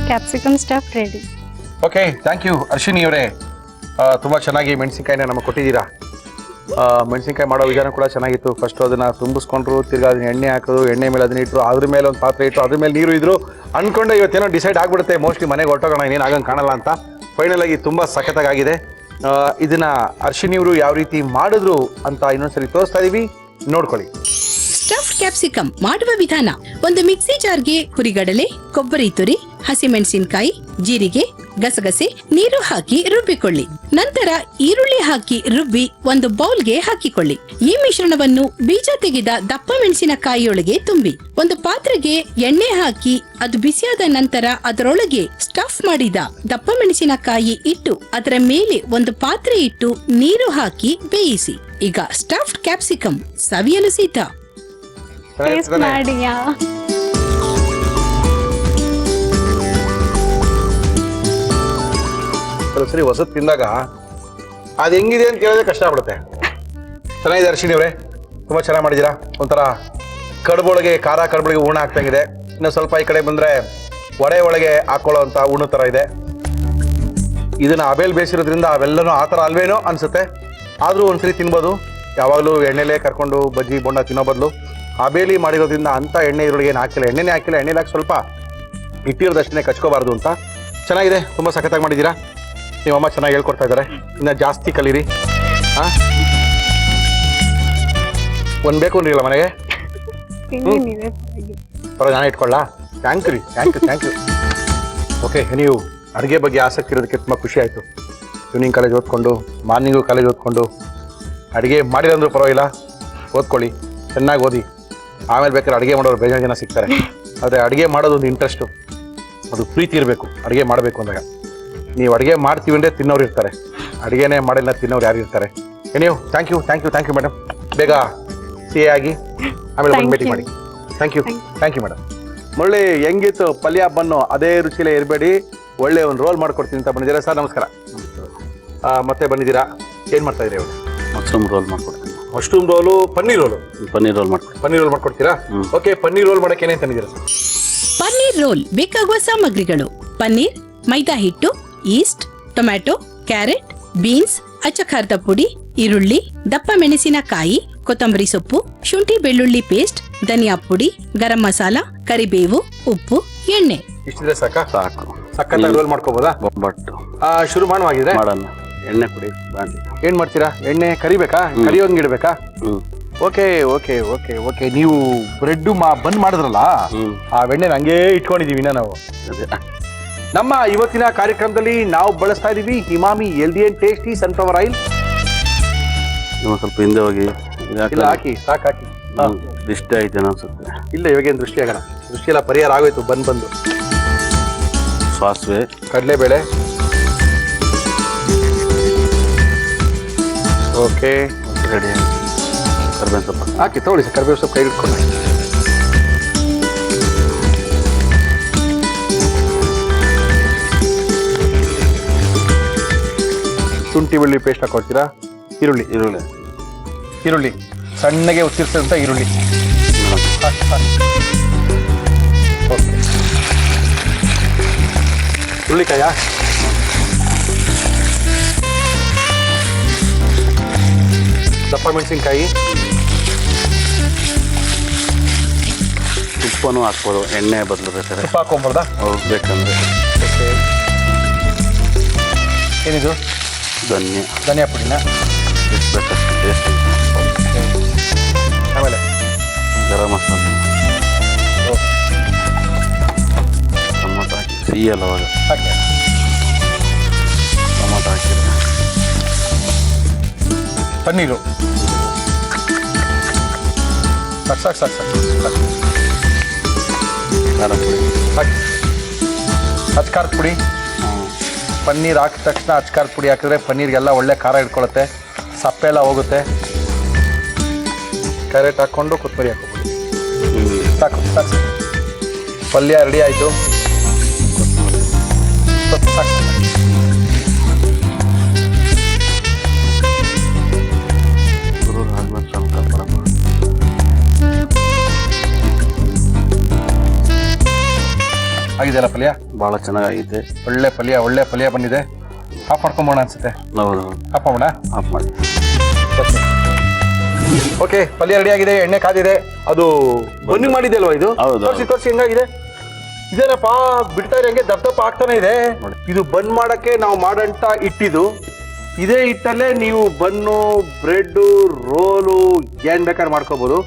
Capsicum stuff ready. Okay, thank you Arshini ಅವರೇ. ತುಂಬ ಚೆನ್ನಾಗಿ ಮೆಣಸಿನ್ಕಾಯಿನ ನಮಗೆ ಕೊಟ್ಟಿದ್ದೀರಾ. ಮೆಣಸಿನ್ಕಾಯಿ ಮಾಡೋ ವಿಧಾನ ಕೂಡ ಚೆನ್ನಾಗಿತ್ತು. ಫಸ್ಟ್ ಅದನ್ನ ತುಂಬಿಸ್ಕೊಂಡ್ರು, ತಿರ್ಗಾ ಅದನ್ನ ಎಣ್ಣೆ ಹಾಕೋದು, ಎಣ್ಣೆ ಮೇಲೆ ಅದನ್ನ ಇಟ್ಟರು, ಅದ್ರ ಮೇಲೆ ಒಂದು ಪಾತ್ರೆ ಇಟ್ಟರು, ಅದ್ರ ಮೇಲೆ ನೀರು ಇದ್ರು. ಅನ್ಕೊಂಡೆ ಇವತ್ತೇನೋ ಡಿಸೈಡ್ ಆಗ್ಬಿಡುತ್ತೆ, ಮೋಸ್ಟ್ಲಿ ಮನೆಗೆ ಹೊರಟೋಗೋಣ, ಇನ್ನೇನು ಆಗಂಗೆ ಕಾಣಲ್ಲ ಅಂತ. ಫೈನಲ್ ಆಗಿ ತುಂಬ ಸಖತ್ತಾಗಿದೆ. ಇದನ್ನ ಅರ್ಶಿನಿಯವರು ಯಾವ ರೀತಿ ಮಾಡಿದ್ರು ಅಂತ ಇನ್ನೊಂದ್ಸರಿ ತೋರಿಸ್ತಾ ಇದೀವಿ, ನೋಡ್ಕೊಳ್ಳಿ. ಸ್ಟಫ್ಡ್ ಕ್ಯಾಪ್ಸಿಕಮ್ ಮಾಡುವ ವಿಧಾನ: ಒಂದು ಮಿಕ್ಸಿ ಜಾರ್ಗೆ ಹುರಿಗಡಲೆ, ಕೊಬ್ಬರಿ ತುರಿ, ಹಸಿಮೆಣಸಿನಕಾಯಿ, ಜೀರಿಗೆ, ಗಸಗಸೆ, ನೀರು ಹಾಕಿ ರುಬ್ಬಿಕೊಳ್ಳಿ. ನಂತರ ಈರುಳ್ಳಿ ಹಾಕಿ ರುಬ್ಬಿ ಒಂದು ಬೌಲ್ಗೆ ಹಾಕಿಕೊಳ್ಳಿ. ಈ ಮಿಶ್ರಣವನ್ನು ಬೀಜ ತೆಗೆದ ದಪ್ಪ ಮೆಣಸಿನಕಾಯಿಯೊಳಗೆ ತುಂಬಿ ಒಂದು ಪಾತ್ರೆಗೆ ಎಣ್ಣೆ ಹಾಕಿ ಅದು ಬಿಸಿಯಾದ ನಂತರ ಅದರೊಳಗೆ ಸ್ಟಫ್ ಮಾಡಿದ ದಪ್ಪ ಮೆಣಸಿನಕಾಯಿ ಇಟ್ಟು ಅದರ ಮೇಲೆ ಒಂದು ಪಾತ್ರೆ ಇಟ್ಟು ನೀರು ಹಾಕಿ ಬೇಯಿಸಿ. ಈಗ ಸ್ಟಫ್ಡ್ ಕ್ಯಾಪ್ಸಿಕಮ್ ಸವಿಯಲು ಸಿದ್ಧ. ಟೇಸ್ಟ್ ಮಾಡಿಯಾ? ಸರಿ ಹೊಸದು ತಿಂದಾಗ ಅದು ಹೆಂಗಿದೆ ಅಂತ ಕೇಳಿದ್ರೆ ಕಷ್ಟ ಆಗ್ಬಿಡುತ್ತೆ. ಚೆನ್ನಾಗಿದೆ ಅರ್ಶಿನಿ ಅವರೇ, ತುಂಬ ಚೆನ್ನಾಗಿ ಮಾಡಿದ್ದೀರಾ. ಒಂಥರ ಕಡುಬೊಳಗೆ ಖಾರ, ಕಡುಬೊಳಗೆ ಹೂರ್ಣ ಹಾಕ್ತಂಗಿದೆ. ಇನ್ನು ಸ್ವಲ್ಪ ಈ ಕಡೆ ಬಂದರೆ ವಡೆ ಒಳಗೆ ಹಾಕೊಳ್ಳೋ ಅಂಥ ಹೂರ್ಣ ಥರ ಇದೆ. ಇದನ್ನು ಅಬೇಲ್ ಬೇಯಿಸಿರೋದ್ರಿಂದ ಅವೆಲ್ಲನೂ ಆ ಥರ ಅಲ್ವೇನೋ ಅನಿಸುತ್ತೆ. ಆದರೂ ಒಂದ್ಸರಿ ತಿನ್ಬೋದು. ಯಾವಾಗಲೂ ಎಣ್ಣೆಲೇ ಕರ್ಕೊಂಡು ಬಜ್ಜಿ ಬೋಂಡ ತಿನ್ನೋ ಬದಲು ಅಬೇಲಿ ಮಾಡಿರೋದ್ರಿಂದ ಅಂಥ ಎಣ್ಣೆ ಈರುಳ್ಳಿಗೆ ಏನು ಹಾಕಿಲ್ಲ, ಎಣ್ಣೆನೇ ಹಾಕಿಲ್ಲ. ಎಣ್ಣೆಲಿ ಹಾಕಿ ಸ್ವಲ್ಪ ಇಟ್ಟಿರೋದಷ್ಟೇ ಕಚ್ಕೋಬಾರ್ದು ಅಂತ. ಚೆನ್ನಾಗಿದೆ, ತುಂಬ ಸಖತ್ತಾಗಿ ಮಾಡಿದ್ದೀರಾ. ನಿಮ್ಮಮ್ಮ ಚೆನ್ನಾಗಿ ಹೇಳ್ಕೊಡ್ತಾ ಇದ್ದಾರೆ. ಇನ್ನು ಜಾಸ್ತಿ ಕಲೀರಿ. ಒಂದು ಬೇಕು ಅಂದ್ರಿಲ್ಲ ಮನೆಗೆ? ಪರ ನಾನು ಇಟ್ಕೊಳ್ಳ? Thank you thank you. Okay, ನೀವು ಅಡುಗೆ ಬಗ್ಗೆ ಆಸಕ್ತಿ ಇರೋದಕ್ಕೆ ತುಂಬ ಖುಷಿ ಆಯಿತು. ಈವ್ನಿಂಗ್ ಕಾಲೇಜ್ ಓದ್ಕೊಂಡು, ಮಾರ್ನಿಂಗು ಕಾಲೇಜ್ ಓದ್ಕೊಂಡು, ಅಡುಗೆ ಮಾಡಿರಂದ್ರೂ ಪರವಾಗಿಲ್ಲ, ಓದ್ಕೊಳ್ಳಿ, ಚೆನ್ನಾಗಿ ಓದಿ. ಆಮೇಲೆ ಬೇಕಾದ್ರೆ ಅಡುಗೆ ಮಾಡೋರು ಬೇಜಾರು ಜನ ಸಿಗ್ತಾರೆ. ಆದರೆ ಅಡುಗೆ ಮಾಡೋದೊಂದು ಇಂಟ್ರೆಸ್ಟು, ಅದು ಪ್ರೀತಿ ಇರಬೇಕು ಅಡುಗೆ ಮಾಡಬೇಕು ಅಂದಾಗ. ನೀವು ಅಡುಗೆ ಮಾಡ್ತೀವಿ ಅಂದರೆ ತಿನ್ನೋರು ಇರ್ತಾರೆ, ಅಡುಗೆನೇ ಮಾಡಿಲ್ಲ ತಿನ್ನೋರು ಯಾರು ಇರ್ತಾರೆ. ನೀವು ಥ್ಯಾಂಕ್ ಯು ಮೇಡಮ್. ಬೇಗ CA ಆಗಿ ಆಮೇಲೆ ಬಂದು ಭೇಟಿ ಮಾಡಿ. Thank you madam. ಒಳ್ಳೆ ಹೆಂಗಿತ್ತು ಪಲ್ಯ ಬನ್ನು ಅದೇ ರುಚಿಲೇ ಇರಬೇಡಿ, ಒಳ್ಳೆ ಒಂದು ರೋಲ್ ಮಾಡ್ಕೊಡ್ತೀನಿ ಅಂತ ಬಂದಿದ್ದೀರಾ. ಸರ್ ನಮಸ್ಕಾರ. ಮತ್ತೆ ಬಂದಿದ್ದೀರಾ, ಏನು ಮಾಡ್ತಾ ಇದ್ದೀರಿ? ಅವರು ಮಶ್ರೂಮ್ ರೋಲ್ ಮಾಡ್ಕೊಡ್ತೀನಿ. Mushroom roll, paneer roll. Paneer roll ಮಾಡ್ಕೊಡ್ತೀನಿ. ಪನ್ನೀರ್ ರೋಲ್ ಮಾಡ್ಕೊಡ್ತೀರಾ? ಓಕೆ, ಪನ್ನೀರ್ ರೋಲ್ ಮಾಡಕ್ಕೆ ಏನೇನು ತಂದಿದ್ದೀರಾ? ಪನ್ನೀರ್ ರೋಲ್ ಬೇಕಾಗುವ ಸಾಮಗ್ರಿಗಳು: ಪನ್ನೀರ್, ಮೈದಾ ಹಿಟ್ಟು, ಈಸ್ಟ್, ಟೊಮ್ಯಾಟೊ, ಕ್ಯಾರೆಟ್, ಬೀನ್ಸ್, ಅಚ್ಚ ಖಾರದ ಪುಡಿ, ಈರುಳ್ಳಿ, ದಪ್ಪ ಮೆಣಸಿನಕಾಯಿ, ಕೊತ್ತಂಬರಿ ಸೊಪ್ಪು, ಶುಂಠಿ ಬೆಳ್ಳುಳ್ಳಿ ಪೇಸ್ಟ್, ಧನಿಯಾ ಪುಡಿ, ಗರಂ ಮಸಾಲ, ಕರಿಬೇವು, ಉಪ್ಪು, ಎಣ್ಣೆ. ಇಷ್ಟಿದ್ರೆ ಸಾಕು. ಸಕ್ಕತ್ತಾಗಿ ರೋಲ್ ಮಾಡ್ಕೋಬೋದಾ? ಬಟ್ ಶುರು ಮಾಡುವಾಗಿದ್ರೆ ಮಾಡೋಣ. ಎಣ್ಣೆ ಪುಡಿ ಬಾಣಲಿ. ಏನ್ ಮಾಡ್ತೀರಾ? ಎಣ್ಣೆ ಕರಿಬೇಕಾ? ಕರಿಯೋಂಗ್ ಇಡ್ಬೇಕಾ? Okay okay okay okay. ನೀವು ಬ್ರೆಡ್ ಬಂದ್ ಮಾಡಿದ್ರಲ್ಲ, ಆ ಎಣ್ಣೆ ಹಂಗೇ ಇಟ್ಕೊಂಡಿದೀವಿ ನಾವು. ನಮ್ಮ ಇವತ್ತಿನ ಕಾರ್ಯಕ್ರಮದಲ್ಲಿ ನಾವು ಬಳಸ್ತಾ ಇದೀವಿ Himami healthy and tasty sunflower oil. ಸ್ವಲ್ಪ ಹಿಂದೆ ಹೋಗಿ ಇಲ್ಲ ಹಾಕಿ, ಸಾಕು ಹಾಕಿ. ದೃಷ್ಟಿ ಆಯ್ತು ಅನ್ಸುತ್ತೆ. ಇಲ್ಲ, ಇವಾಗೇನು ದೃಷ್ಟಿ ಆಗೋಣ, ದೃಷ್ಟಿ ಎಲ್ಲ ಪರಿಹಾರ ಆಗೋಯ್ತು. ಬಂದು ಸಾಸಿವೆ, ಕಡಲೆಬೇಳೆ, ಓಕೆ ರೆಡಿ. ಕರಿಬೇವು ಸೊಪ್ಪು ಹಾಕಿ ತಗೊಳ್ಳಿ ಸರ್. ಕರಿಬೇವು ಸೊಪ್ಪು ಕೈ ಇಟ್ಕೊಂಡು ಶುಂಠಿ ಬೆಳ್ಳುಳ್ಳಿ ಪೇಸ್ಟ್ ಹಾಕೊಡ್ತೀರಾ? ಈರುಳ್ಳಿ ಸಣ್ಣಗೆ ಉತ್ತಿರಿಸಿದಂಥ ಈರುಳ್ಳಿ. ಓಕೆ, ಹುರುಳಿಕಾಯ, ದಪ್ಪ ಮೆಣಸಿನ್ಕಾಯಿ, ತುಪ್ಪನೂ ಹಾಕ್ಬೋದು, ಎಣ್ಣೆ ಬದಲು ಬೇಕಾದ್ರೆ ತುಪ್ಪ ಹಾಕೊಂಬರ್ದಾ? ಅವ್ರು ಬೇಕಂದ್ರೆ. ಏನಿದು? ಧನಿಯಾ ಪುಡಿನ ಎಷ್ಟು ಬೇಕಷ್ಟು ಟೇಸ್ಟ್. ಆಮೇಲೆ ಗರಂ ಮಸಾಲೆ, ಟೊಮೊಟೊ ಹಾಕಿ ಸಿಹಿಯಲ್ಲ ಅವಾಗ ಹಾಕಿ. ಟೊಮೊಟೊ ಹಾಕಿದ್ರೆ ಪನ್ನೀರು ಸಾಕು. ಖಾರ ಪುಡಿ ಹಾಕಿ. ಅಚ್ಕಾರದ ಪುಡಿ, ಪನ್ನೀರ್ ಹಾಕಿದ ತಕ್ಷಣ ಅಚ್ಕಾರದ ಪುಡಿ ಹಾಕಿದ್ರೆ ಪನ್ನೀರ್ಗೆಲ್ಲ ಒಳ್ಳೆ ಖಾರ ಇಟ್ಕೊಳುತ್ತೆ, ಸಪ್ಪೆ ಎಲ್ಲ ಹೋಗುತ್ತೆ. ಕ್ಯಾರೆಟ್ ಹಾಕ್ಕೊಂಡು ಕೊತ್ತಂಬರಿ ಹಾಕೋಬಿಡಿ. ಸಾಕು. ಪಲ್ಯ ರೆಡಿ ಆಯಿತು. ಸಾಕು. ಆದ್ಮೇಲೆ ಸ್ವಲ್ಪ ಬರಬಹುದು. ಆಗಿದೆಯಲ್ಲ ಪಲ್ಯ? ಭಾಳ ಚೆನ್ನಾಗೈತೆ. ಒಳ್ಳೆ ಪಲ್ಯ ಬಂದಿದೆ. ಆಫ್ ಮಾಡ್ಕೊಂಬೋಣ ಅನ್ಸುತ್ತೆ. ಹೌದು, ಆಫ್ ಮಾಡೋಣ. ಆಫ್ ಮಾಡಿ. ಓಕೆ, ಪಲ್ಯ ರೆಡಿ ಆಗಿದೆ, ಎಣ್ಣೆ ಕಾದಿದೆ. ಅದು ಬನ್ನಿ ಮಾಡಿದೆ ಅಲ್ವಾ ಇದು? ಹೌದು. ತೋರಿಸಿ ಹೆಂಗಾಗಿದೆ. ಇದೇನಪ್ಪ ಬಿಡ್ತಾ ಇರೋ ಹಂಗೆ ದಪ್ಪ ಆಗ್ತಾನೆ ಇದೆ. ಇದು ಬನ್ ಮಾಡಕ್ಕೆ ನಾವು ಮಾಡಂತ ಇಟ್ಟಿದ್ದು. ಇದೇ ಹಿಟ್ಟಲ್ಲೇ ನೀವು ಬನ್ನು, ಬ್ರೆಡ್, ರೋಲು ಏನ್ ಬೇಕಾದ್ರೆ ಮಾಡ್ಕೋಬಹುದು.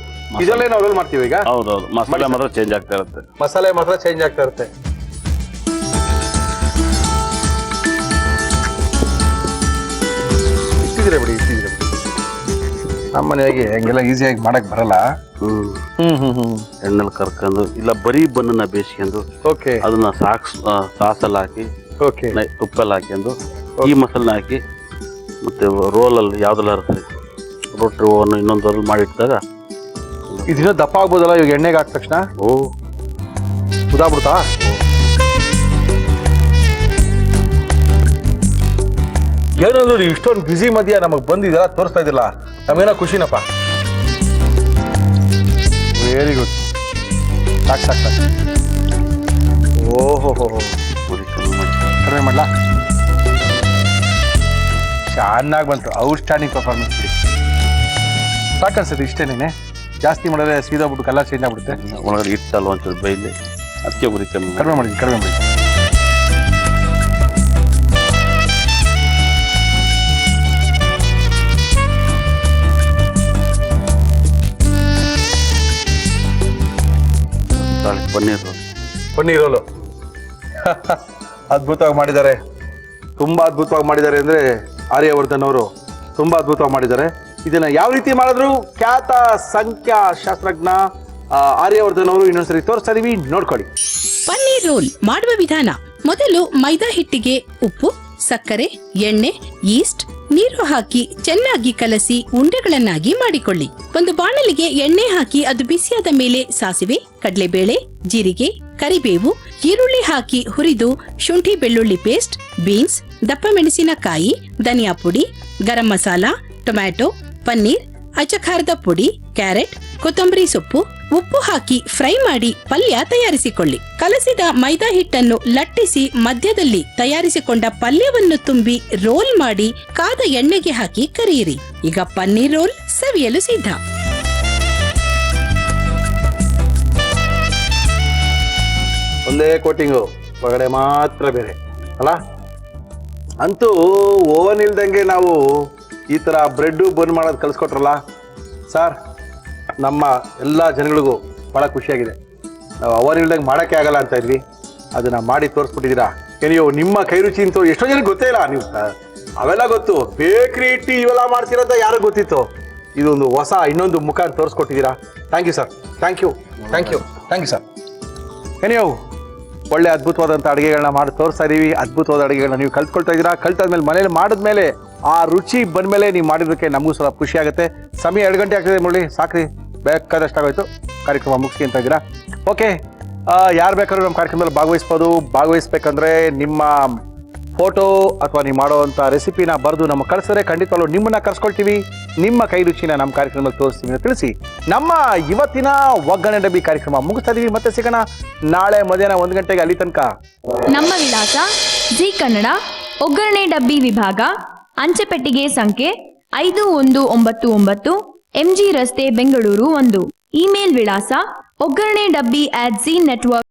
ಇದರಲ್ಲೇ ನಾವು ರೋಲ್ ಮಾಡ್ತೀವಿ ಈಗ. ಹೌದೌದು, ಮಸಾಲೆ ಮಾತ್ರ ಚೇಂಜ್ ಆಗ್ತಾ ಇರುತ್ತೆ. ಮಸಾಲೆ ಮಾತ್ರ ಚೇಂಜ್ ಆಗ್ತಾ ಇರುತ್ತೆ. ಇಟ್ಟಿದ್ರೆ ಬಿಡಿ. ನಮ್ಮನೆಯಾಗಿ ಹಂಗೆಲ್ಲ ಈಸಿಯಾಗಿ ಮಾಡಕ್ ಬರಲ್ಲ. ಎಣ್ಣೆಲಿ ಕರ್ಕೊಂಡು ಇಲ್ಲ ಬರೀ ಬನ್ನನ್ನ ಬೇಯಿಸ್ಕೊಂಡು ಓಕೆ, ಅದನ್ನ ಸಾಸಲ್ಲಿ ಹಾಕಿ ಓಕೆ, ತುಪ್ಪಲ್ಲಿ ಹಾಕ್ಕೊಂಡು ಈ ಮಸಾಲೆ ಹಾಕಿ ಮತ್ತೆ ರೋಲಲ್ಲಿ ಯಾವ್ದೆಲ್ಲ ಇರ್ತದೆ ರೊಟ್ಟಿ ಓವನ್ನು ಇನ್ನೊಂದು ರೋಲ್ ಮಾಡಿಟ್ಟಾಗ ಇದನ್ನ ದಪ್ಪ ಆಗ್ಬೋದಲ್ಲ ಇವಾಗ ಎಣ್ಣೆಗೆ ಹಾಕಿದ ತಕ್ಷಣ? ಓ ಉದಾಬಿಡ್ತಾ? ಏನಂದ್ರು ನೀವು ಇಷ್ಟೊಂದು ಬ್ಯುಸಿ ಮಧ್ಯ ನಮಗೆ ಬಂದಿದ್ದೀರಾ, ತೋರಿಸ್ತಾ ಇದ್ದಿಲ್ಲ, ನಮಗೇನೋ ಖುಷಿನಪ್ಪ. Very good. ಸಾಕು. ಓಹೋ ಕಡಿಮೆ ಮಾಡ್ಲಾ? ಚೆನ್ನಾಗಿ ಬಂತು. ಔಟ್ಸ್ಟ್ಯಾಂಡಿಂಗ್ ಪರ್ಫಾರ್ಮೆನ್ಸ್ ಬಿಡಿ. ಸಾಕನ್ಸುತ್ತೆ ಇಷ್ಟೇನೇನೆ. ಜಾಸ್ತಿ ಮಾಡಿದ್ರೆ ಸೀದೋಗ್ಬಿಟ್ಟು ಕಲರ್ ಚೇಂಜ್ ಆಗ್ಬಿಡುತ್ತೆ. ಒಳಗಡೆ ಹಿಟ್ಟಲ್ಲ ಒಂಚೂರು ಬೈಲಿ, ಅದಕ್ಕೆ ಉರಿ ಕಡಿಮೆ ಮಾಡಿ. ಪನ್ನೀರ್ ರೋಲು ಅದ್ಭುತವಾಗಿ ಮಾಡಿದ್ದಾರೆ. ತುಂಬಾ ಅದ್ಭುತವಾಗಿ ಮಾಡಿದ್ದಾರೆ ಅಂದ್ರೆ ಆರ್ಯವರ್ಧನ್ ಅವರು ತುಂಬಾ ಅದ್ಭುತವಾಗಿ ಮಾಡಿದ್ದಾರೆ. ಇದನ್ನ ಯಾವ ರೀತಿ ಮಾಡಿದ್ರು ಖ್ಯಾತ ಸಂಖ್ಯಾ ಶಾಸ್ತ್ರಜ್ಞ ಆರ್ಯವರ್ಧನ್ ಅವರು ಇನ್ನೊಂದ್ಸರಿ ತೋರಿಸ್ತಾ ಇದೀವಿ, ನೋಡ್ಕೊಳ್ಳಿ. ಪನ್ನೀರ್ ರೋಲ್ ಮಾಡುವ ವಿಧಾನ: ಮೊದಲು ಮೈದಾ ಹಿಟ್ಟಿಗೆ ಉಪ್ಪು, ಸಕ್ಕರೆ, ಎಣ್ಣೆ, ಈಸ್ಟ್, ನೀರು ಹಾಕಿ ಚೆನ್ನಾಗಿ ಕಲಸಿ ಉಂಡೆಗಳನ್ನಾಗಿ ಮಾಡಿಕೊಳ್ಳಿ. ಒಂದು ಬಾಣಲಿಗೆ ಎಣ್ಣೆ ಹಾಕಿ ಅದು ಬಿಸಿಯಾದ ಮೇಲೆ ಸಾಸಿವೆ, ಕಡಲೆಬೇಳೆ, ಜೀರಿಗೆ, ಕರಿಬೇವು, ಈರುಳ್ಳಿ ಹಾಕಿ ಹುರಿದು ಶುಂಠಿ ಬೆಳ್ಳುಳ್ಳಿ ಪೇಸ್ಟ್, ಬೀನ್ಸ್, ದಪ್ಪ ಮೆಣಸಿನಕಾಯಿ, ಧನಿಯಾ ಪುಡಿ, ಗರಂ ಮಸಾಲ, ಟೊಮ್ಯಾಟೊ, ಪನ್ನೀರ್, ಅಚ್ಚಖಾರದ ಪುಡಿ, ಕ್ಯಾರೆಟ್, ಕೊತ್ತಂಬರಿ ಸೊಪ್ಪು, ಉಪ್ಪು ಹಾಕಿ ಫ್ರೈ ಮಾಡಿ ಪಲ್ಯ ತಯಾರಿಸಿಕೊಳ್ಳಿ. ಕಲಸಿದ ಮೈದಾ ಹಿಟ್ಟನ್ನು ಲಟ್ಟಿಸಿ ಮಧ್ಯದಲ್ಲಿ ತಯಾರಿಸಿಕೊಂಡ ಪಲ್ಯವನ್ನು ತುಂಬಿ ರೋಲ್ ಮಾಡಿ ಕಾದ ಎಣ್ಣೆಗೆ ಹಾಕಿ ಕರಿಯಿರಿ. ಈಗ ಪನ್ನೀರ್ ರೋಲ್ ಸವಿಯಲು ಸಿದ್ಧ. ಒಂದೇ ಕೋಟಿಂಗು, ಒಳಗಡೆ ಮಾತ್ರ ಬೇರೆ ಅಲ್ಲ. ಅಂತೂ ಓವನ್ ಇಲ್ದಂಗೆ ನಾವು ಈ ಥರ ಬ್ರೆಡ್ಡು ಬನ್ ಮಾಡೋದು ಕಲಿಸ್ಕೊಟ್ರಲ್ಲ ಸರ್, ನಮ್ಮ ಎಲ್ಲ ಜನಗಳಿಗೂ ಭಾಳ ಖುಷಿಯಾಗಿದೆ. ನಾವು ಓವನ್ ಇಲ್ದಂಗೆ ಮಾಡೋಕ್ಕೆ ಆಗಲ್ಲ ಅಂತ ಇದ್ವಿ, ಅದನ್ನು ಮಾಡಿ ತೋರಿಸ್ಬಿಟ್ಟಿದ್ದೀರಾ. ನೀವು ನಿಮ್ಮ ಕೈ ರುಚಿ ಅಂತೂ ಎಷ್ಟೋ ಜನಕ್ಕೆ ಗೊತ್ತೇ ಇಲ್ಲ. ನೀವು ಅವೆಲ್ಲ ಗೊತ್ತು, ಬೇಕ್ರಿ ಇಟ್ಟು ಇವೆಲ್ಲ ಮಾಡ್ತಿರೋಂಥ ಯಾರು ಗೊತ್ತಿತ್ತು. ಇದೊಂದು ಹೊಸ ಇನ್ನೊಂದು ಮುಖ ತೋರಿಸ್ಕೊಟ್ಟಿದ್ದೀರಾ. Thank you sir. Thank you sir. ನೀವು ಒಳ್ಳೆ ಅದ್ಭುತವಾದಂಥ ಅಡುಗೆಗಳನ್ನ ಮಾಡಿ ತೋರಿಸ್ತಾ ಇದ್ದೀವಿ. ಅದ್ಭುತವಾದ ಅಡುಗೆಗಳನ್ನ ನೀವು ಕಲ್ತ್ಕೊಳ್ತಾ ಇದ್ದೀರಾ. ಕಲ್ತಾದ್ಮೇಲೆ ಮನೇಲಿ ಮಾಡಿದ್ಮೇಲೆ ಆ ರುಚಿ ಬಂದಮೇಲೆ ನೀವು ಮಾಡಿದ್ದಕ್ಕೆ ನಮಗೂ ಸ್ವಲ್ಪ ಖುಷಿ ಆಗುತ್ತೆ. ಸಮಯ 2 ಗಂಟೆ ಆಗ್ತದೆ ಮುರಳಿ, ಸಾಕ್ರಿ, ಬೇಕಾದಷ್ಟಾಗೋಯ್ತು. ಕಾರ್ಯಕ್ರಮ ಮುಗಿಸಿ ಅಂತ ಇದ್ದೀರಾ. ಓಕೆ, ಯಾರು ಬೇಕಾದ್ರೂ ನಮ್ಮ ಕಾರ್ಯಕ್ರಮದಲ್ಲಿ ಭಾಗವಹಿಸ್ಬೇಕಂದ್ರೆ ನಿಮ್ಮ ಫೋಟೋ ಅಥವಾ ನೀವು ಮಾಡೋವಂಥ ರೆಸಿಪಿನ ಬರೆದು ನಮಗೆ ಕಳಿಸಿದ್ರೆ ಖಂಡಿತವಾಗ್ಲೂ ನಿಮ್ಮನ್ನ ಕರ್ಸ್ಕೊಳ್ತೀವಿ. ನಿಮ್ಮ ಕೈ ರುಚಿನ ನಮ್ಮ ಕಾರ್ಯಕ್ರಮದಲ್ಲಿ ತೋರಿಸ್ತೀವಿ ಅಂತ ತಿಳಿಸಿ ನಮ್ಮ ಇವತ್ತಿನ ಒಗ್ಗರಣೆ ಡಬ್ಬಿ ಕಾರ್ಯಕ್ರಮ ಮುಗಿಸ್ತಾ ಇದೀವಿ. ಮತ್ತೆ ಸಿಗೋಣ ನಾಳೆ ಮಧ್ಯಾಹ್ನ 1 ಗಂಟೆಗೆ. ಅಲ್ಲಿ ತನಕ ನಮ್ಮ ವಿಳಾಸ ಜಿ ಕನ್ನಡ ಒಗ್ಗರಣೆ ಡಬ್ಬಿ ವಿಭಾಗ, ಅಂಚೆಪೆಟ್ಟಿಗೆ ಸಂಖ್ಯೆ 5199, MG ರಸ್ತೆ, ಬೆಂಗಳೂರು 1. ಇಮೇಲ್ ವಿಳಾಸ ಒಗ್ಗರಣೆ ಡಬ್ಬಿ @zee network